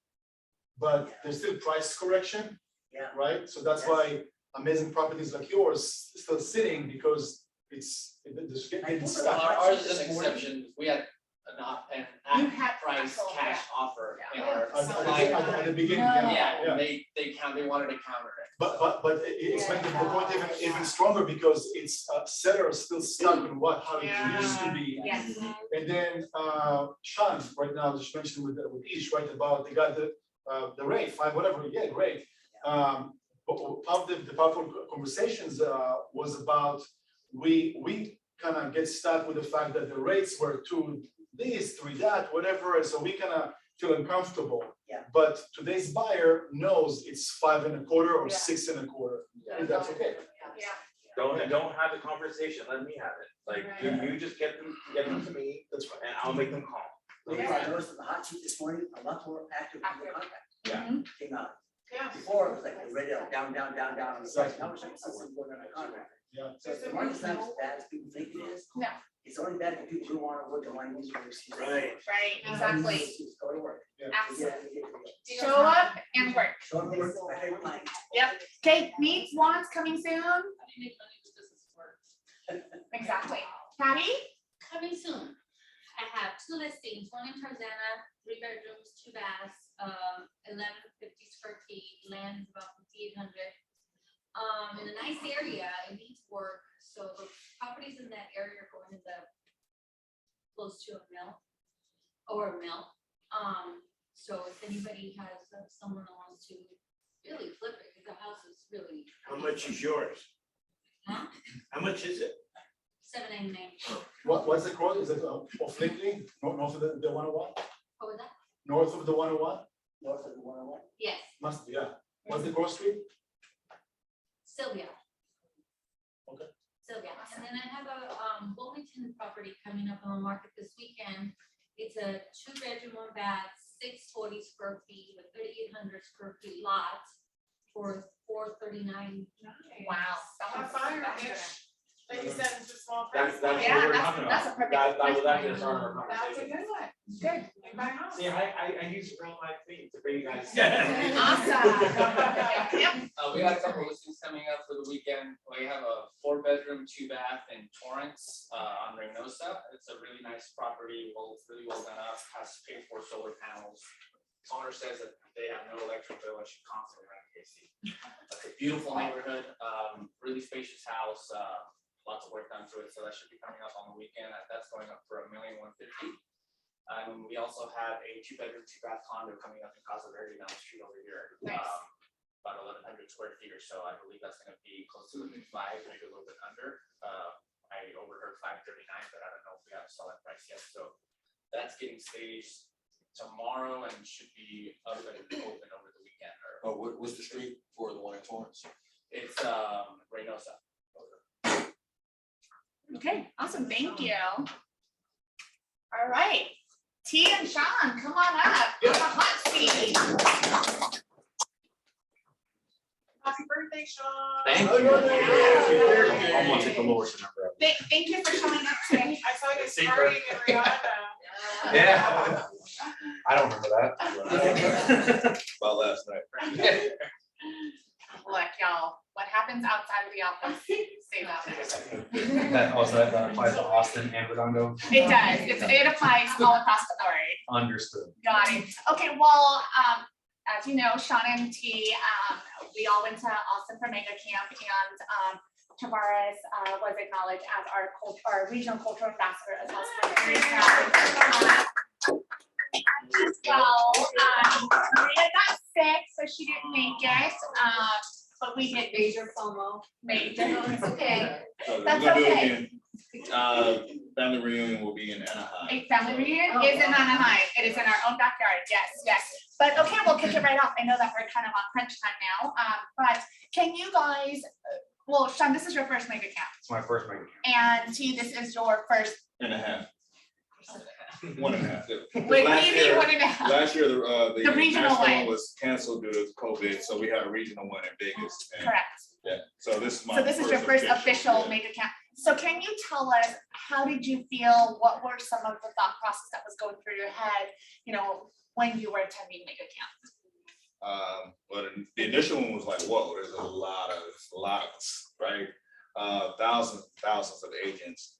but there's still price correction, Yeah. right? So that's why amazing properties like yours still sitting, because it's getting stuck. Ours is an exception. We had an You at had price actual, cash offer in Yeah. our At supplier. the beginning, No. Yeah, yeah. and they wanted to counter it. But it's making the point even stronger, because it's sellers still stuck in how it used to be. yes. And then Sean, right now, just mentioned with Ish, right, about they got the rate, fine, whatever, yeah, great. But part of the powerful conversations was about we kind of get stuck with the fact that the rates were 2 this, 3 that, whatever, and so we kind of feel uncomfortable. Yeah. But today's buyer knows it's 5 1/4 or Yeah. 6 1/4, and that's okay. Yeah. Don't have the conversation, let me have it, like, you just get them to me, That's right. and I'll make them call. I noticed in the hot seat this morning, a lot more active in the contract. Yeah. Came out. Yeah. Before, it was like they read it down, and it's like, now it's like something going on the contract. Yeah. So the market's not as bad as people think it is. No. It's only bad for people who want to work and want to use their excuse. Right. Right, exactly. Just go to work. Absolutely. Yeah. Show up and work. Show up and work, my favorite line. Yep. Okay, meets, wants coming soon. Exactly. Patty? Coming soon. I have 2 listings, one in Tarzana, 3 bedrooms, 2 baths, 1150 square feet, land is about 5,800. In a nice area, it needs work, so the properties in that area are going to the close to a mill. So if anybody has someone who wants to really flip it, because the house is really. How much is yours? Huh? How much is it? $799. What's the quote? Is it off Lakely, north of the 101? What was that? North of the 101? North of the 101. Yes, Must be, yeah. What's the cross street? Sylvia. Okay. Sylvia, and then I have a Wilmington property coming up on the market this weekend. It's a 2-bedroom, 1 bath, 640 square feet with 3,800 square feet lot for $439. Wow. That's fire, Mitch. Like you said, it's a small That's price. what Yeah, we're that's- talking that's about. a perfect That was price actually the start of our That's a conversation. good one. Good. Like my house. See, I use real life things to bring you guys. Awesome. Yep. We got a couple listings coming up for the weekend. We have a 4-bedroom, 2 bath in Torrance, on Reynosa. It's a really nice property, really well done up, has paid for solar panels. Owner says that they have no electric bill and she constantly runs AC. It's a beautiful neighborhood, really spacious house, lots of work done to it, so that should be coming up on the weekend. That's going up for $1,150,000. We also have a 2-bedroom, 2-bath condo coming up in Casa Verde down the street over here. Nice. About 1,100 square feet or so. I believe that's gonna be close to the mid-5, maybe a little bit under. I overheard 539, but I don't know if we have a solid price yet. So that's getting staged tomorrow and should be up and open over the weekend. Oh, what's the street for the one in Torrance? It's Reynosa. Okay, awesome, thank you. All right, T and Sean, come on up, have a hot seat. Happy birthday, Sean. Thank you. I'm gonna take the lowest number. Thank you for showing up today. I saw you Secret. partying in Rihanna. Yeah. I don't remember that. About last night. Look, y'all, what happens outside of the office, stays out there. That also that applies to Austin and Redondo. It does, it applies all across the board. Understood. Got it. Okay, well, as you know, Sean and T, we all went to Austin for mega camp, and Tavares was acknowledged as our regional cultural ambassador as well. So we're very proud. Well, Maria got sick, so she didn't make it. But we did Major FOMO. major. It's okay. So That's we're gonna do it okay. again. Family reunion will be in Anaheim. A family reunion is in Anaheim. It is in our own backyard. Yes, yes. But okay, we'll kick it right off. I know that we're kind of on crunch time now. But can you guys, well, Sean, this is your first mega camp. It's my first mega camp. And T, this is your first. And a half. 1.5. Wait, what do you mean 1.5? Last year, The regional national one. was canceled due to COVID, so we had a regional one in Vegas. and- Correct. Yeah, so this is my. So this is your first official yeah. mega camp. So can you tell us, how did you feel? What were some of the thought process that was going through your head, you know, when you were attending mega camp? Well, the initial one was like, whoa, there's lots, right? Thousands of agents.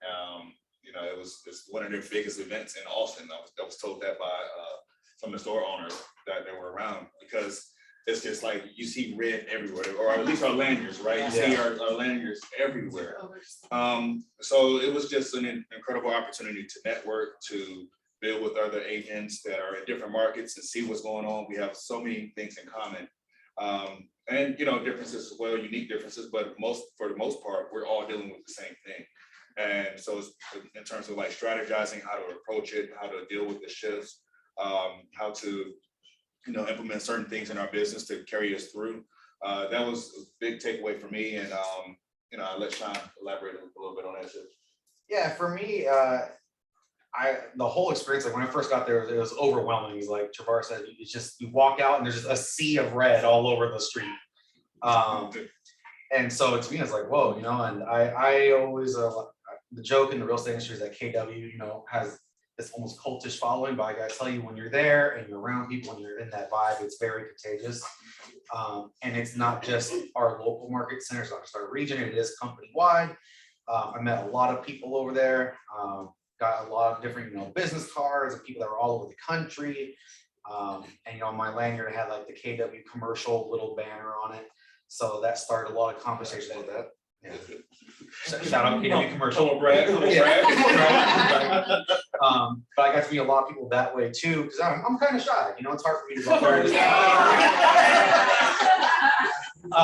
You know, it's one of their biggest events in Austin. I was told that by some of the store owners that they were around, because it's just like you see red everywhere, or at least our lanyards, right? You see our lanyards everywhere. So it was just an incredible opportunity to network, to build with other agents that are in different markets and see what's going on. We have so many things in common. And you know, differences as well, unique differences, but for the most part, we're all dealing with the same thing. And so it's in terms of like strategizing how to approach it, how to deal with the shifts, how to, you know, implement certain things in our business to carry us through. That was a big takeaway for me. And, you know, I'll let Sean elaborate a little bit on that shit. Yeah, for me, the whole experience, like when I first got there, it was overwhelming. It's like Travar said, it's just, you walk out and there's just a sea of red all over the street. And so to me, it's like, whoa, you know, and I always, the joke in the real estate industry is that KW, you know, has this almost cultish following, but I gotta tell you, when you're there and you're around people and you're in that vibe, it's very contagious. And it's not just our local market centers, not just our region, it is company-wide. I met a lot of people over there, got a lot of different, you know, business cards and people that were all over the country. And, you know, my lanyard had like the KW commercial little banner on it. So that started a lot of conversations with that. Yeah. Shout out KW commercial. Brad. But I got to meet a lot of people that way too, because I'm kind of shy, you know, it's hard for me to go up there.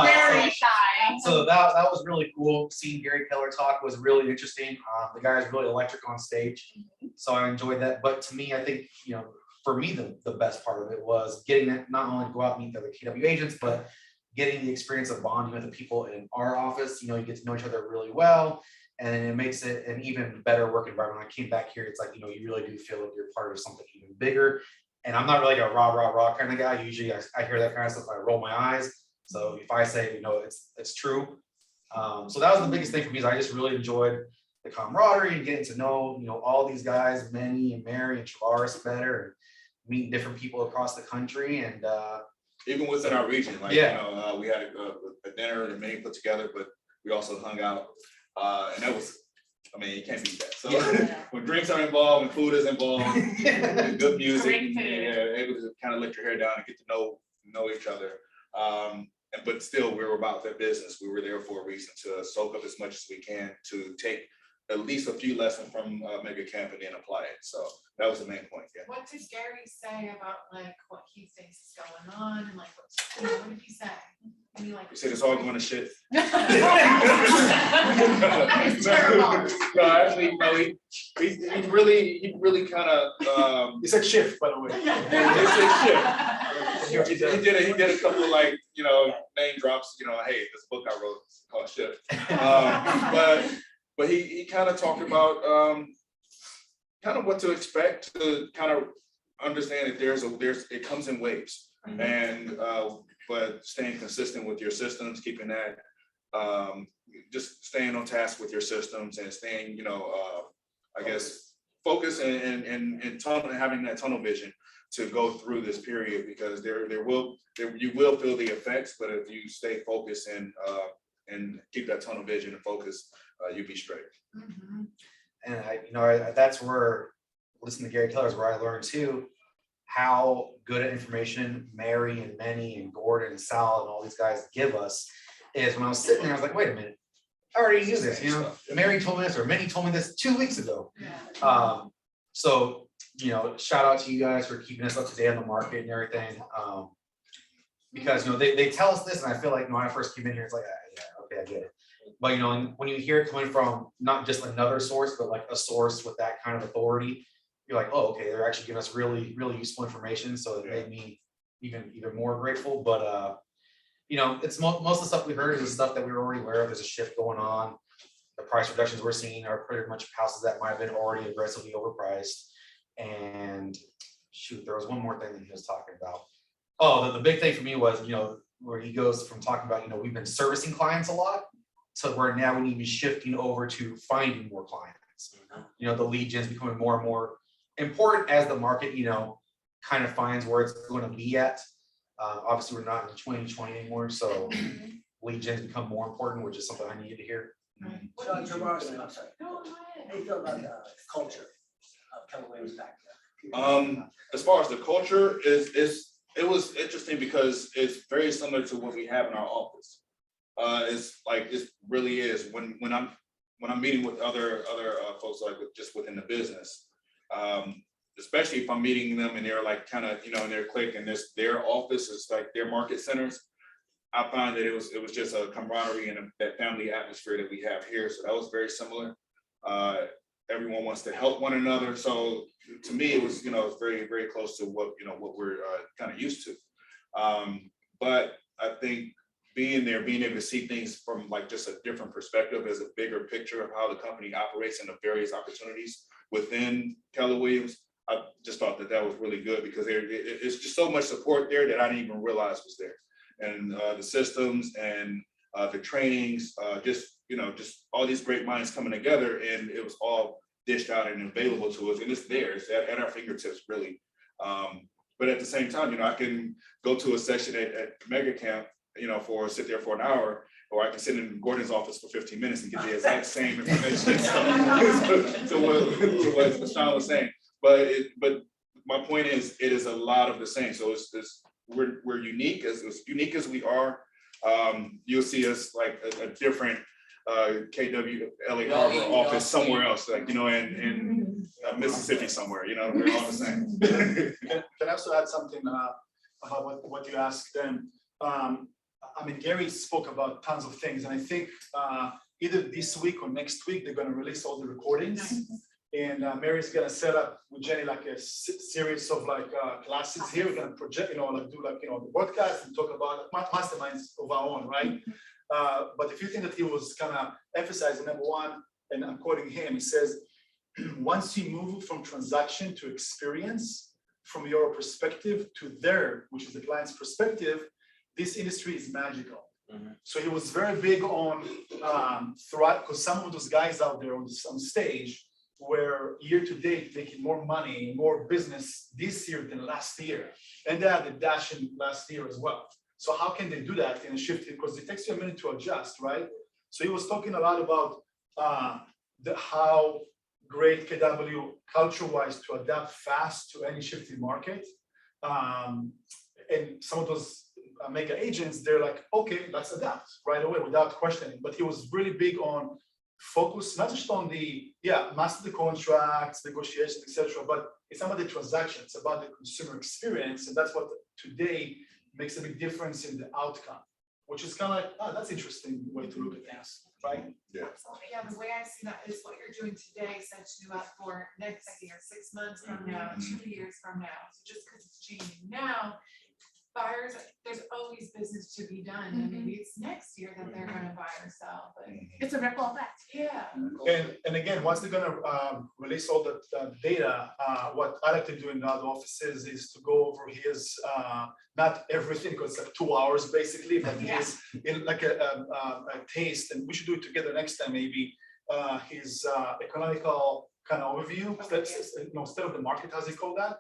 Very shy. So that was really cool. Seeing Gary Keller talk was really interesting. The guy is really electric on stage, so I enjoyed that. But to me, I think, you know, for me, the best part of it was getting that, not only go out and meet the other KW agents, but getting the experience of bonding with the people in our office. You know, you get to know each other really well, and it makes it an even better work environment. When I came back here, it's like, you know, you really do feel like you're part of something even bigger. And I'm not really like a rah kind of guy. Usually I hear that kind of stuff, I roll my eyes. So if I say, you know, it's true. So that was the biggest thing for me, is I just really enjoyed the camaraderie and getting to know, you know, all these guys, Manny and Mary and Travaris better, and meeting different people across the country. And even within our region, like, yeah. You know, we had a dinner that many put together, but we also hung out, and that was, I mean, you can't beat that. So when drinks are involved, when food is involved, good music, Great food. yeah, able to kind of let your hair down and get to know each other. But still, we were about their business. We were there for a reason, to soak up as much as we can, to take at least a few lessons from Mega Camp and then apply it. So that was the main point. Yeah. What did Gary say about like what he thinks is going on, and like what did he say? And like, He said it's all going to shit. It's terrible. No, actually, no. He really kind of. He said shift, by the way. He said shift. He did a couple of, like, you know, name drops. You know, hey, this book I wrote is called Shift. But he kind of talked about kind of what to expect, to kind of understand that it comes in waves, and but staying consistent with your systems, keeping that, just staying on task with your systems, and staying, you know, I guess focus and tunnel, having that tunnel vision to go through this period, because you will feel the effects, but if you stay focused and keep that tunnel vision and focus, you'll be straight. And that's where, listening to Gary Keller is where I learned too, how good at information Mary and Manny and Gordon and Sal and all these guys give us, is when I was sitting there, I was like, wait a minute, I already use this, Mary told me this, or Manny told me this 2 weeks ago. So, shout out to you guys for keeping us up to date on the market and everything. Because, they tell us this, and I feel like when I first came in here, it's like, yeah, okay, I get it. But, when you hear it coming from not just another source, but like a source with that kind of authority, you're like, oh, okay, they're actually giving us really, really useful information. So it made me even more grateful. But, it's most of the stuff we heard is the stuff that we were already aware of. There's a shift going on. The price reductions we're seeing are pretty much houses that might have been already aggressively overpriced. And shoot, there was one more thing that he was talking about. Oh, the big thing for me was, where he goes from talking about, we've been servicing clients a lot, so where now we need to be shifting over to finding more clients. The lead gen is becoming more and more important as the market, kind of finds where it's going to be at. Obviously, we're not in 2020 anymore, so lead gens become more important, which is something I needed to hear. I'm sorry. How do you feel about the culture of Keller Williams back there? As far as the culture it was interesting because it's very similar to what we have in our office. It's like, it really is when I'm meeting with other folks, like just within the business, especially if I'm meeting them and they're like kind of, in their clique, and their office is like their market centers. I find that it was just a camaraderie and that family atmosphere that we have here. So that was very similar. Everyone wants to help one another. So to me, it was, very, very close to what we're kind of used to. But I think being there, being able to see things from like just a different perspective, as a bigger picture of how the company operates and the various opportunities within Keller Williams, I just thought that was really good, because it's just so much support there that I didn't even realize was there. And the systems and the trainings, just all these great minds coming together, and it was all dished out and available to us, and it's there, it's at our fingertips, really. But at the same time, I can go to a session at Mega Camp, sit there for an hour, or I can sit in Gordon's office for 15 minutes and get the exact same information. So what Sean was saying, but my point is, it is a lot of the same. So we're unique, as unique as we are. You'll see us like a different KW LA Harbor office somewhere else, like in Mississippi somewhere. We're all the same. Can I also add something about what you asked them? Gary spoke about tons of things, and I think either this week or next week they're going to release all the recordings. And Mary's gonna set up with Jenny like a series of classes here. We're gonna project, do the podcast and talk about masterminds of our own, right? But the few things that he was kind of emphasizing, number one, and I'm quoting him, he says, once you move from transaction to experience, from your perspective to their, which is the client's perspective, this industry is magical. So he was very big on thrive, because some of those guys out there on stage were year to date making more money, more business this year than last year, and they had the dash in last year as well. So how can they do that in a shift? Because it takes you a minute to adjust, right? So he was talking a lot about how great KW culture-wise to adapt fast to any shifting market. And some of those mega agents, they're like, okay, let's adapt right away without questioning. But he was really big on focus, not just on the, master the contracts, negotiations, etc., but it's about the transactions, about the consumer experience. And that's what today makes a big difference in the outcome, which is kind of like, oh, that's interesting way to look at things, right? Yeah, the way I see that is what you're doing today sets you up for next year, 6 months from now, 2 years from now. So just because it's changing now, buyers, there's always business to be done, and maybe it's next year that they're going to buy or sell, but it's a ripple effect. Yeah. And again, once they're going to release all the data, what I like to do in the other offices is to go over his, not everything, because it's like 2 hours basically, but his in like a taste, and we should do it together next time maybe. His economical kind of overview, instead of the market, as they call that,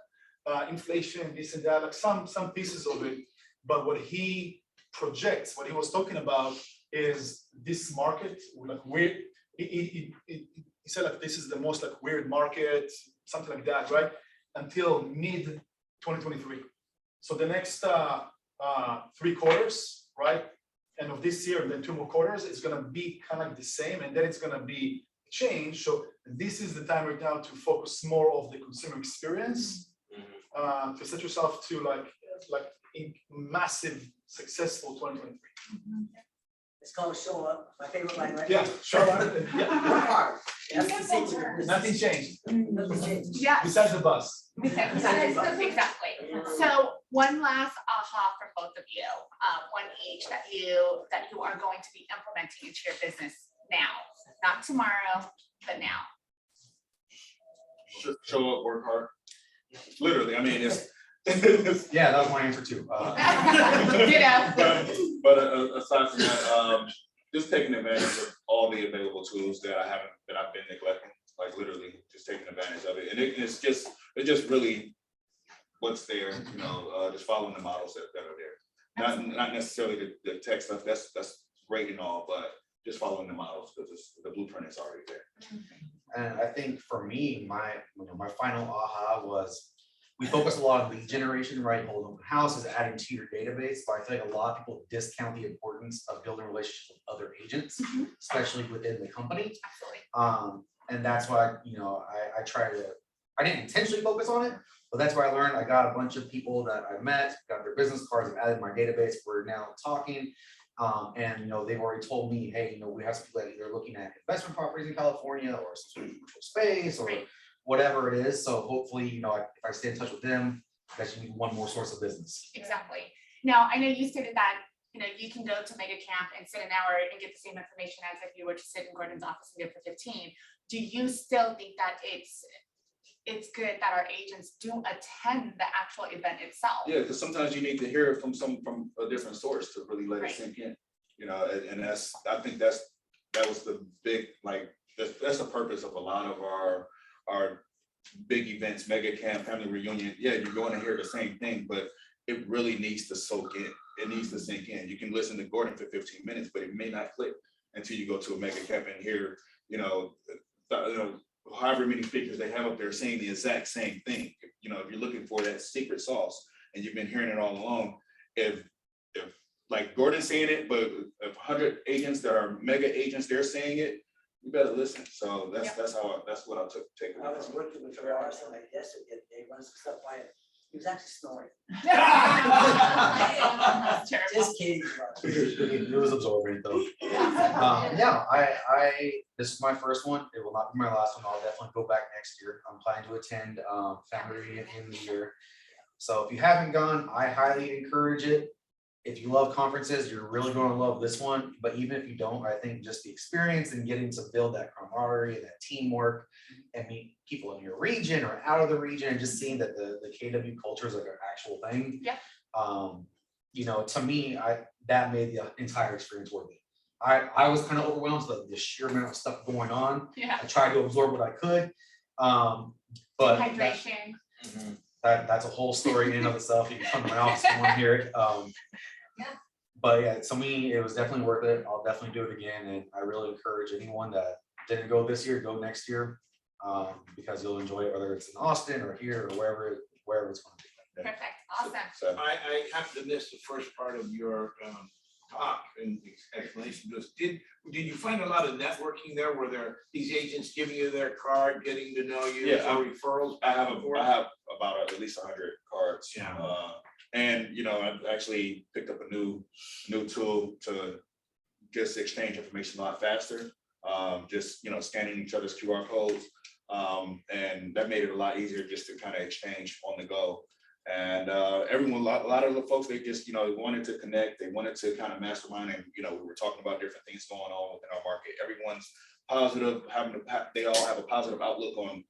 inflation, this and that, like some pieces of it. But what he projects, what he was talking about is this market, like weird, he said like this is the most like weird market, something like that, right? Until mid 2023. So the next 3 quarters, right? End of this year and then 2 more quarters, it's gonna be kind of like the same, and then it's gonna be change. So this is the time right now to focus more of the consumer experience, to set yourself to like in massive successful 2023. It's called show up, my favorite line, right? Yeah, show up. Work Yeah. hard. That's the secret. Nothing changed Nothing changed. Yeah, besides the bus. exactly. So one last aha for both of you, one each that you are going to be implementing into your business now, not tomorrow, but now. Show up, work hard. Literally, I mean, it's. Yeah, that was my answer too. But aside from that, just taking advantage of all the available tools that I've been neglecting, like literally just taking advantage of it. And it's just really what's there, just following the models that are there. Not necessarily the tech stuff, that's great and all, but just following the models because the blueprint is already there. And I think for me, my final aha was, we focus a lot on lead generation, right? Holding open houses, adding to your database, but I feel like a lot of people discount the importance of building relationships with other agents, especially within the company. Absolutely. And that's why, I didn't intentionally focus on it, but that's where I learned. I got a bunch of people that I met, got their business cards, I've added my database. We're now talking. And they've already told me, hey, we have some people that either looking at investment properties in California or some sort of commercial space or whatever it is. So hopefully, if I stay in touch with them, that should be one more source of business. Exactly. Now, I know you stated that, you can go to Mega Camp and sit an hour and get the same information as if you were to sit in Gordon's office and get for 15. Do you still think that it's good that our agents do attend the actual event itself? Yeah, because sometimes you need to hear it from a different source to really let it sink in. And I think that was the big, that's the purpose of a lot of our big events, Mega Camp, family reunion. Yeah, you're going to hear the same thing, but it really needs to soak in. It needs to sink in. You can listen to Gordon for 15 minutes, but it may not click until you go to a Mega Camp and hear, however many speakers they have up there saying the exact same thing. If you're looking for that secret sauce and you've been hearing it all along, if like Gordon's saying it, but if 100 agents that are mega agents, they're saying it, you better listen. So that's what I take. I was working with Referrals on like yesterday, they run some stuff by it. He was actually snoring. Just kidding. It was absorbing though. This is my first one. It will not be my last one. I'll definitely go back next year. I'm planning to attend family reunion in the year. So if you haven't gone, I highly encourage it. If you love conferences, you're really going to love this one. But even if you don't, I think just the experience and getting to build that camaraderie and that teamwork and meet people in your region or out of the region and just seeing that the KW culture is like an actual thing. Yeah. To me, that made the entire experience worth it. I was kind of overwhelmed with the sheer amount of stuff going on. Yeah. I tried to absorb what I could. But Hydration. That's a whole story in and of itself. You can come to my office if you want to hear it. But yeah, to me, it was definitely worth it. I'll definitely do it again. And I really encourage anyone that didn't go this year, go next year, because you'll enjoy it, whether it's in Austin or here or wherever it's going to be. Perfect. Awesome. So I have to miss the first part of your talk and explanation. Did you find a lot of networking there? Were there these agents giving you their card, getting to know you? Yeah, for referrals? I have about at least 100 cards. Yeah. And I've actually picked up a new tool to just exchange information a lot faster. Just scanning each other's QR codes, and that made it a lot easier just to kind of exchange on the go. And everyone, a lot of the folks, they just wanted to connect. They wanted to kind of mastermind, and we were talking about different things going on within our market. Everyone's positive, they all have a positive outlook on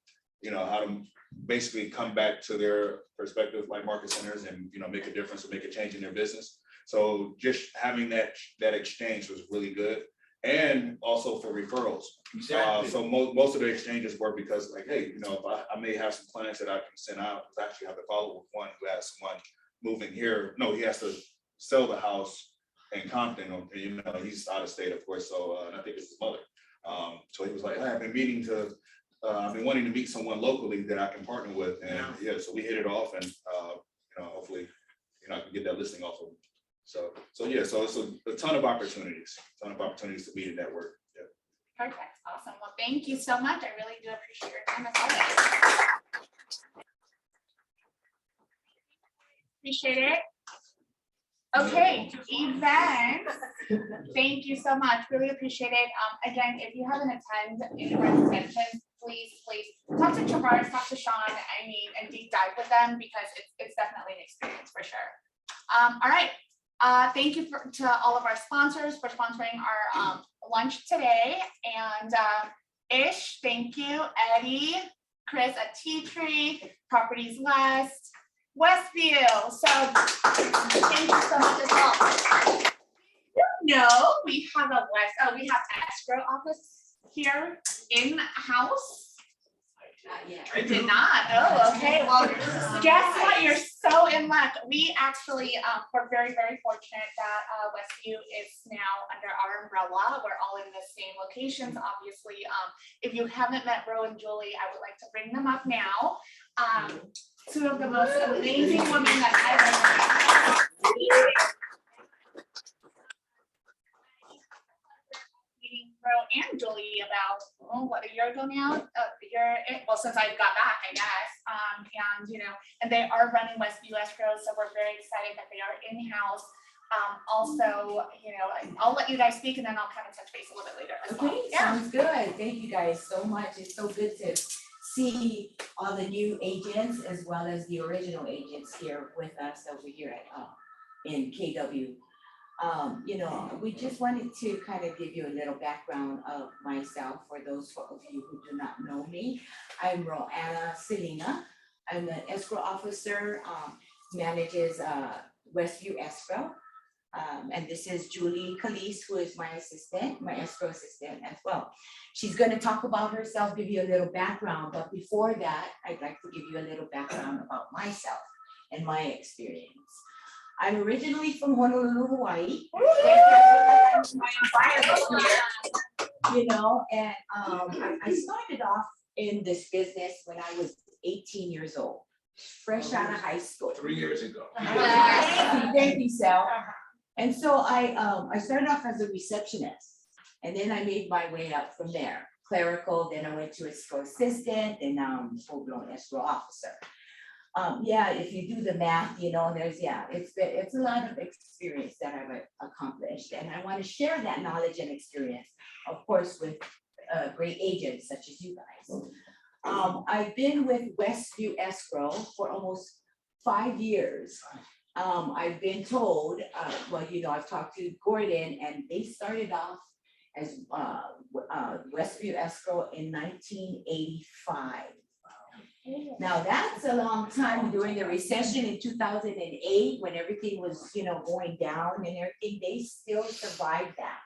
how to basically come back to their perspective like market centers and make a difference and make a change in their business. So just having that exchange was really good. and also for referrals. Exactly. So most of the exchanges were because like, hey, you know, if I may have some clients that I can send out, because I actually have to follow with one who has someone moving here. No, he has to sell the house in Compton, or, you know, he's out of state, of course, so, and I think it's his mother. So he was like, hey, I've been wanting to meet someone locally that I can partner with, and yeah, so we hit it off, and, you know, hopefully, you know, I can get that listing off of him. So yeah, so it's a ton of opportunities to meet and network. Yeah. Perfect, awesome. Well, thank you so much. I really do appreciate your time as always. Appreciate it. Okay, events. Thank you so much. Really appreciate it. Again, if you haven't attended any of our conventions, please talk to Tavares, talk to Sean, I mean, and deep dive with them because it's definitely an experience for sure. All right. Thank you to all of our sponsors for sponsoring our lunch today. And Ish, thank you. Eddie, Chris at Tea Tree, Properties West, Westview. So thank you so much as well. No, we have we have escrow office here in-house. I did not. Oh, okay. Well, guess what? You're so in luck. We actually we're very, very fortunate that Westview is now under our umbrella. We're all in the same locations, obviously. If you haven't met Ro and Julie, I would like to bring them up now. Two of the most amazing women that I've ever met. Ro and Julie about a year ago now, since I got back, I guess. And you know, and they are running Westview Escrow, so we're very excited that they are in-house. Also, you know, I'll let you guys speak and then I'll kind of touch base a little bit later as well. Okay, sounds good. Thank you guys so much. It's so good to see all the new agents as well as the original agents here with us over here at in KW. You know, we just wanted to kind of give you a little background of myself for those of you who do not know me. I'm Roanna Selena. I'm an escrow officer, manages Westview Escrow. And this is Julie Calise, who is my assistant, my escrow assistant as well. She's going to talk about herself, give you a little background. But before that, I'd like to give you a little background about myself and my experience. I'm originally from Honolulu, Hawaii. You know, and I started off in this business when I was 18 years old, fresh out of high school. 3 years ago. Thank you, Sal. And so I started off as a receptionist, and then I made my way up from there. Clerical, then I went to escrow assistant, and now I'm full-blown escrow officer. Yeah, if you do the math, you know, it's a lot of experience that I've accomplished, and I want to share that knowledge and experience, of course, with great agents such as you guys. I've been with Westview Escrow for almost 5 years. I've been told, well, you know, I've talked to Gordon, and they started off as Westview Escrow in 1985. Now that's a long time. During the recession in 2008, when everything was, you know, going down and everything, they still survived that.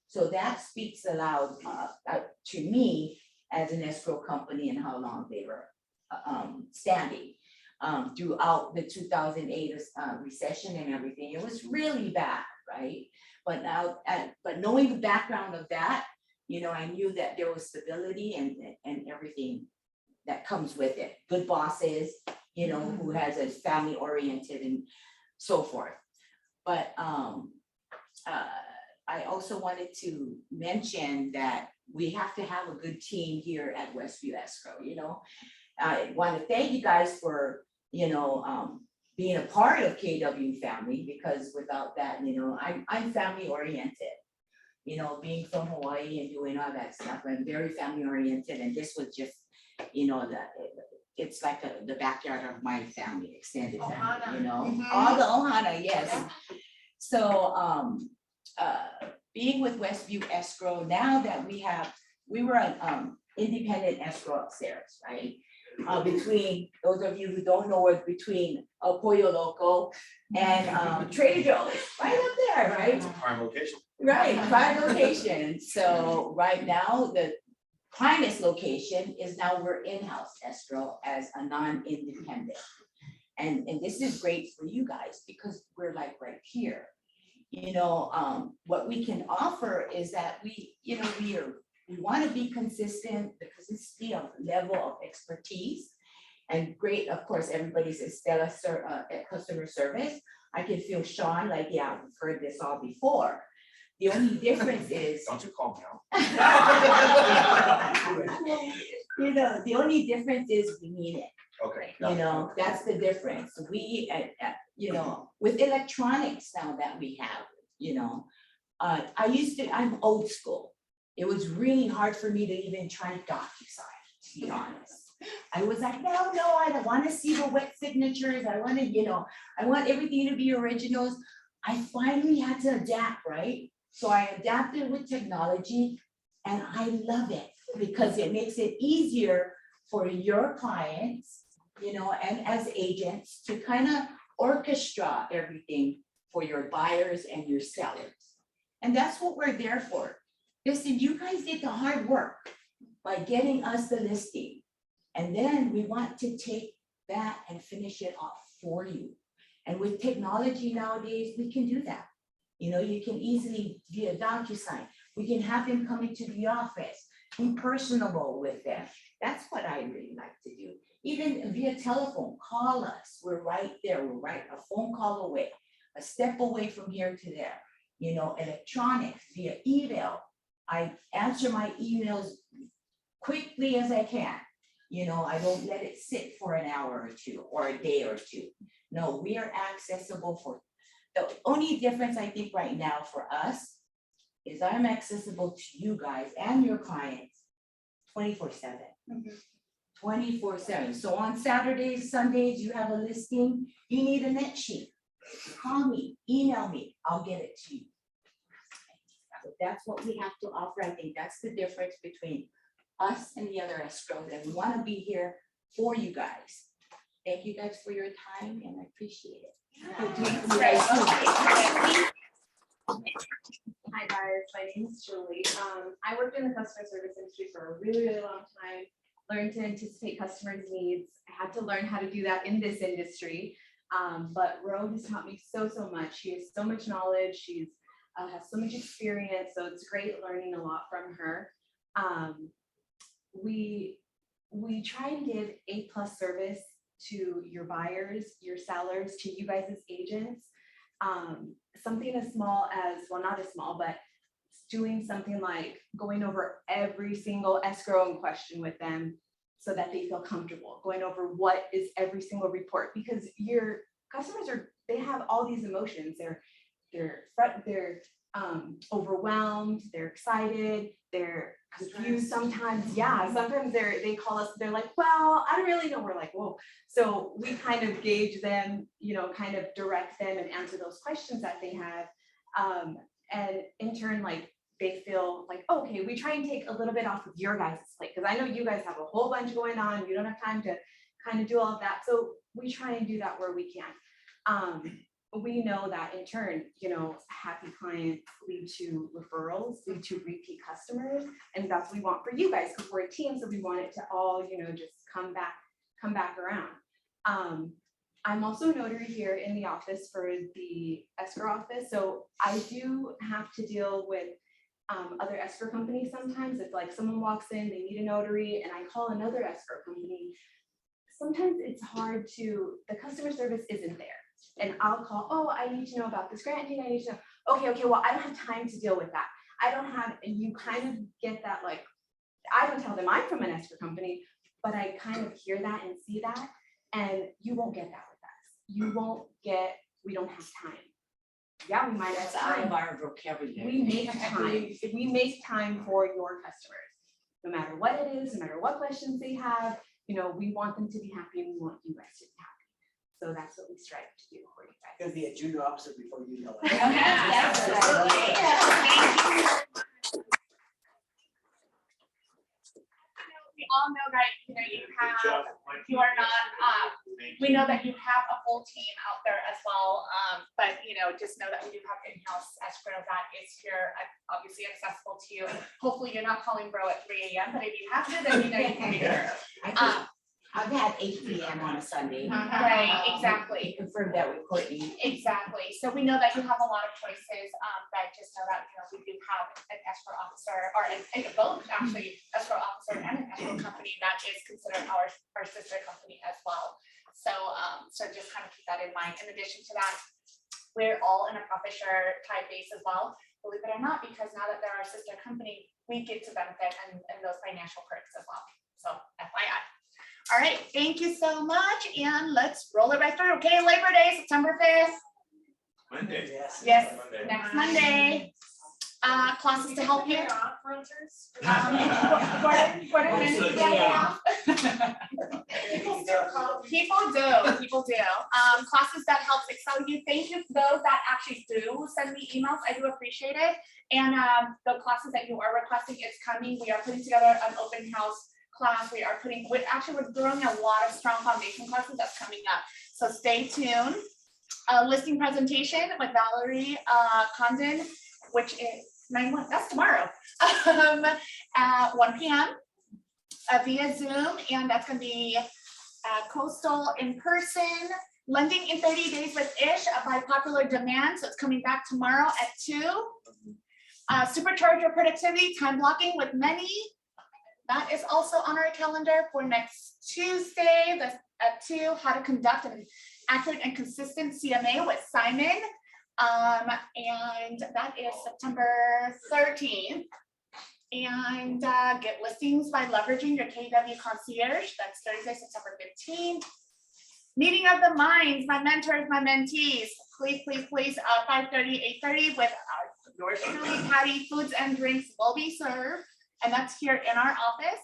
So that speaks aloud to me as an escrow company and how long they were standing throughout the 2008 recession and everything. It was really bad, right? But now, but knowing the background of that, you know, I knew that there was stability and everything that comes with it. Good bosses, you know, who has a family oriented and so forth. But I also wanted to mention that we have to have a good team here at Westview Escrow, you know. I want to thank you guys for, you know, being a part of KW family, because without that, you know, I'm family oriented. You know, being from Hawaii and doing all that stuff, I'm very family oriented, and this was just, you know, that it's like the backyard of my family, extended family, you know, all the Ohana, yes. So being with Westview Escrow, now that we were an independent escrow upstairs, right? between, those of you who don't know what's between Pollo Loco and Trader Joe's, right up there, right? Prime location. Right, prime location. So right now, the primest location is now we're in-house escrow as a non-independent. And this is great for you guys because we're like right here. You know, what we can offer is that we want to be consistent, the consistency of level of expertise. And great, of course, everybody's a stellar customer service. I can feel Sean like, yeah, we've heard this all before. The only difference is. Don't you call me out. You know, the only difference is we mean it. Okay. You know, that's the difference. We, you know, with electronics now that we have, you know, I'm old school. It was really hard for me to even try DocuSign, to be honest. I was like, no, I don't want to see the wet signatures. I want to, you know, I want everything to be originals. I finally had to adapt, right? So I adapted with technology and I love it because it makes it easier for your clients, you know, and as agents to kind of orchestra everything for your buyers and your sellers. And that's what we're there for. Listen, you guys did the hard work by getting us the listing. And then we want to take that and finish it off for you. And with technology nowadays, we can do that. You know, you can easily via DocuSign. We can have them come into the office, be personable with them. That's what I really like to do. Even via telephone, call us. We're right there. We're right a phone call away, a step away from here to there. You know, electronics, via email. I answer my emails quickly as I can. You know, I don't let it sit for an hour or two or a day or two. No, we are accessible for, the only difference I think right now for us is I'm accessible to you guys and your clients 24/7. 24/7. So on Saturdays, Sundays, you have a listing, you need a net sheet. Call me, email me, I'll get it to you. So that's what we have to offer. I think that's the difference between us and the other escrows, and we want to be here for you guys. Thank you guys for your time and I appreciate it. Hi guys, my name is Julie. I worked in the customer service industry for a really, really long time. Learned to anticipate customers' needs. I had to learn how to do that in this industry. But Ro has taught me so much. She has so much knowledge. She's has so much experience. So it's great learning a lot from her. We try and give A+ service to your buyers, your sellers, to you guys as agents. Something as small as, well, not as small, but doing something like going over every single escrow in question with them so that they feel comfortable, going over what is every single report, because your customers they have all these emotions. They're overwhelmed, they're excited, they're confused sometimes. Yeah, sometimes they call us, they're like, well, I don't really know. We're like, whoa. So we kind of gauge them, you know, kind of direct them and answer those questions that they have. And in turn, like, they feel like, okay, we try and take a little bit off of your guys' plate, because I know you guys have a whole bunch going on. You don't have time to kind of do all of that. So we try and do that where we can. We know that in turn, you know, happy clients lead to referrals, lead to repeat customers. And that's what we want for you guys, because we're a team. So we want it to all, you know, just come back around. I'm also a notary here in the office for the escrow office. So I do have to deal with other escrow companies sometimes. If like someone walks in, they need a notary, and I call another escrow company, sometimes it's hard to, the customer service isn't there. And I'll call, oh, I need to know about this granting, I need to know, okay, well, I don't have time to deal with that. I don't have, and you kind of get that, like, I don't tell them I'm from an escrow company, but I kind of hear that and see that, and you won't get that with us. You won't get, we don't have time. Yeah, we might have That's out time. of our vocabulary. We make time. We make time for your customers, no matter what it is, no matter what questions they have. You know, we want them to be happy, and we want you guys to be happy. So that's what we strive to do for you guys. Gonna be a junior officer before you know it. We all all know that, you know, you are not, we know that you have a full team out there as well, but, you know, just know that we do have in-house escrow that is here, obviously accessible to you. Hopefully you're not calling bro at 3 a.m., but if you have to, then you know you can be there. I've had 8 p.m. on a Sunday. Right, exactly. Confirmed that with Courtney. Exactly. So we know that you have a lot of choices, that just know that, you know, we do have an escrow officer or both actually, escrow officer and an escrow company that is considered our sister company as well. So, so just kind of keep that in mind. In addition to that, we're all in a profit share type base as well, believe it or not, because now that they're our sister company, we get to benefit and those financial perks as well. So FYI. All right, thank you so much, and let's roll it right through. Okay, Labor Day, September 5th. Monday. Yes, next Monday. Classes to help you. People do. Classes that help excel you. Thank you to those that actually do send me emails. I do appreciate it. And the classes that you are requesting is coming. We are putting together an open house class. We're throwing a lot of strong foundation classes that's coming up. So stay tuned. Listing presentation with Valerie Condon, which is 9/1, that's tomorrow, at 1 p.m. Via Zoom, and that's gonna be coastal in person. Lending in 30 days with Ish by popular demand, so it's coming back tomorrow at 2. Supercharge your productivity, time blocking with many. That is also on our calendar for next Tuesday. That's at 2. How to conduct an accurate and consistent CMA with Simon. And that is September 13th. And get listings by leveraging your KW concierge. That's Thursday, September 15th. Meeting of the minds, my mentors, my mentees. Please, 5:30, 8:30 with yours truly, Patty. Foods and drinks will be served. And that's here in our office.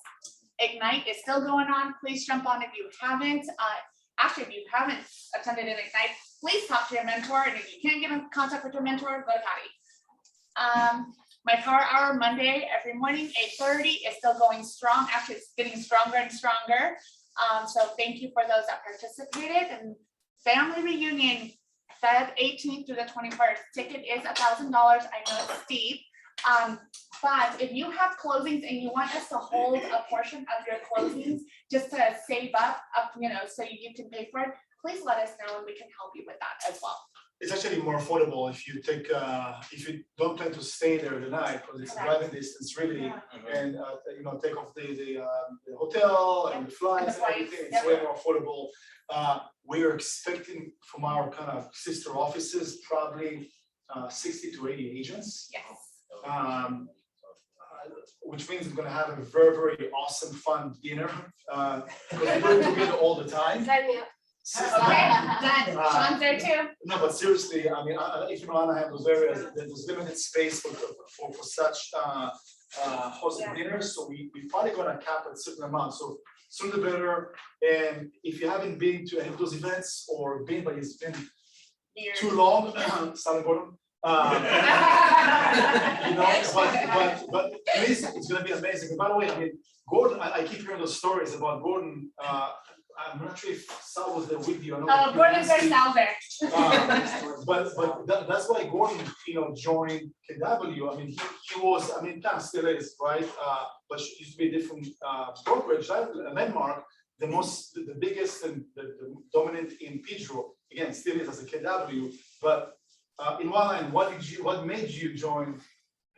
Ignite is still going on. Please jump on if you haven't. Actually, if you haven't attended an Ignite, please talk to your mentor. And if you can't get in contact with your mentor, go to Patty. My Power Hour Monday every morning, 8:30 is still going strong. Actually, it's getting stronger and stronger. So thank you for those that participated. And family reunion, Feb 18th through the 21st. Ticket is $1,000. I know it's steep. But if you have closings and you want us to hold a portion of your closings just to save up, you know, so you can pay for it, please let us know and we can help you with that as well. It's actually more affordable if you take, if you don't plan to stay there the night, because it's a driving distance really, and you know, take off the hotel and the flights and everything. It's way more affordable. We are expecting from our kind of sister offices probably 60 to 80 agents. Yes. Which means we're gonna have a very, very awesome, fun dinner. Because we're together all the time. Sign me up. Okay, done. Sean's there too. No, but seriously, I mean, if you know, I have those areas, there's limited space for such hosted dinners, so we probably gonna cap at a certain amount, so sooner the better. And if you haven't been to any of those events or been, but it's been too long, Sally Gordon. You know, but please, it's gonna be amazing. And by the way, I mean, Gordon, I keep hearing those stories about Gordon. I'm not sure if Sal was there with you. Oh, Gordon's there, Sal there. But that's why Gordon, you know, joined KW. I mean, he was, I mean, kind of still is, right? But she used to be a different brokerage, right? Landmark, the biggest and the dominant in Pedro. Again, still is as a KW. But in one line, what made you join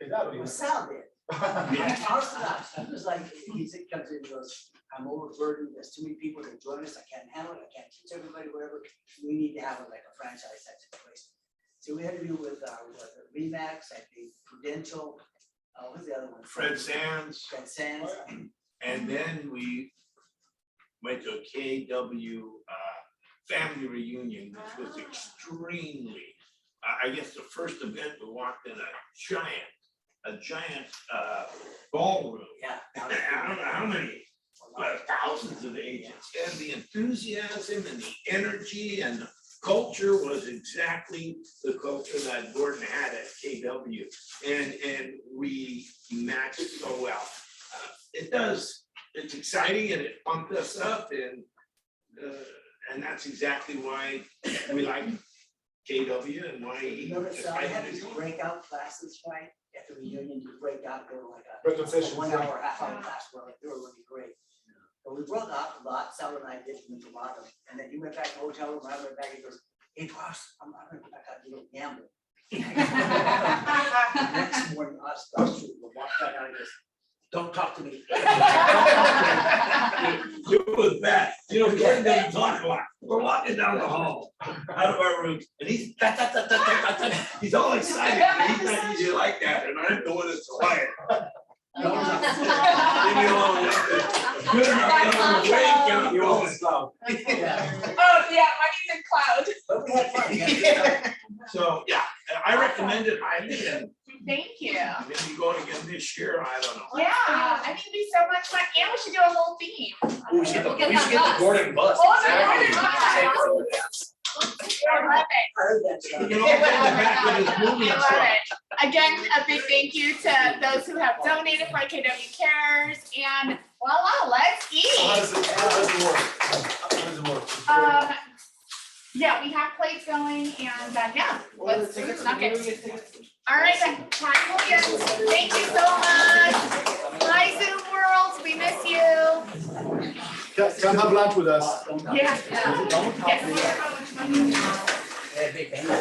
KW? Well, Sal did. He was like, he comes in and goes, I'm overburdened, there's too many people that join us, I can't handle it, I can't teach everybody, whatever. We need to have like a franchise that's in place. So we had to do with Remax, I think Prudential, what was the other one? Fred Sands. Fred Sands. And then we went to a KW family reunion, which was extremely, I guess the first event we walked in a giant ballroom. Yeah. I don't know how many, but thousands of agents, and the enthusiasm and the energy and the culture was exactly the culture that Gordon had at KW, and we matched so well. It does it's exciting and it pumped us up and that's exactly why we like KW and why he. Notice I had these breakout classes, right? At the reunion, you break out, go like Breakout a sessions, 1 yeah. hour, half hour class, where like, they were really great. But we broke out a lot, Sal and I did, went to a lot of, and then you went back to the hotel room, I went back, he goes, hey, boss, I'm gonna go back out to go gamble. Next morning, us two, we walked back out, he goes, don't talk to me. It was bad. You know, Gordon doesn't talk a lot. We're walking down the hall out of our rooms and he's he's all excited. He's not usually like that and I'm the one that's quiet. Leave me alone. Good enough, I'm awake and I'm going. Yeah. Oh, yeah, money's in cloud. But we had fun. So, yeah, I recommend it highly and Thank you. maybe going again this year, I don't know. Yeah, I think it'd be so much fun, and we should do a whole theme. We should get the Gordon bus. Oh, the Exactly. Gordon bus. I love it. I heard that stuff. You know, in the back with his moving I love truck. it. Again, a big thank you to those who have donated for KW Cares, and voila, let's eat. How does it work? How does it work? Yeah, we have plates going, and yeah, let's snuck it. All right, then, Pat Williams, thank you so much. Hi, Zoom world, we miss you. Come have lunch with us. Yeah. Don't talk to me. Yes. Hey, big bang.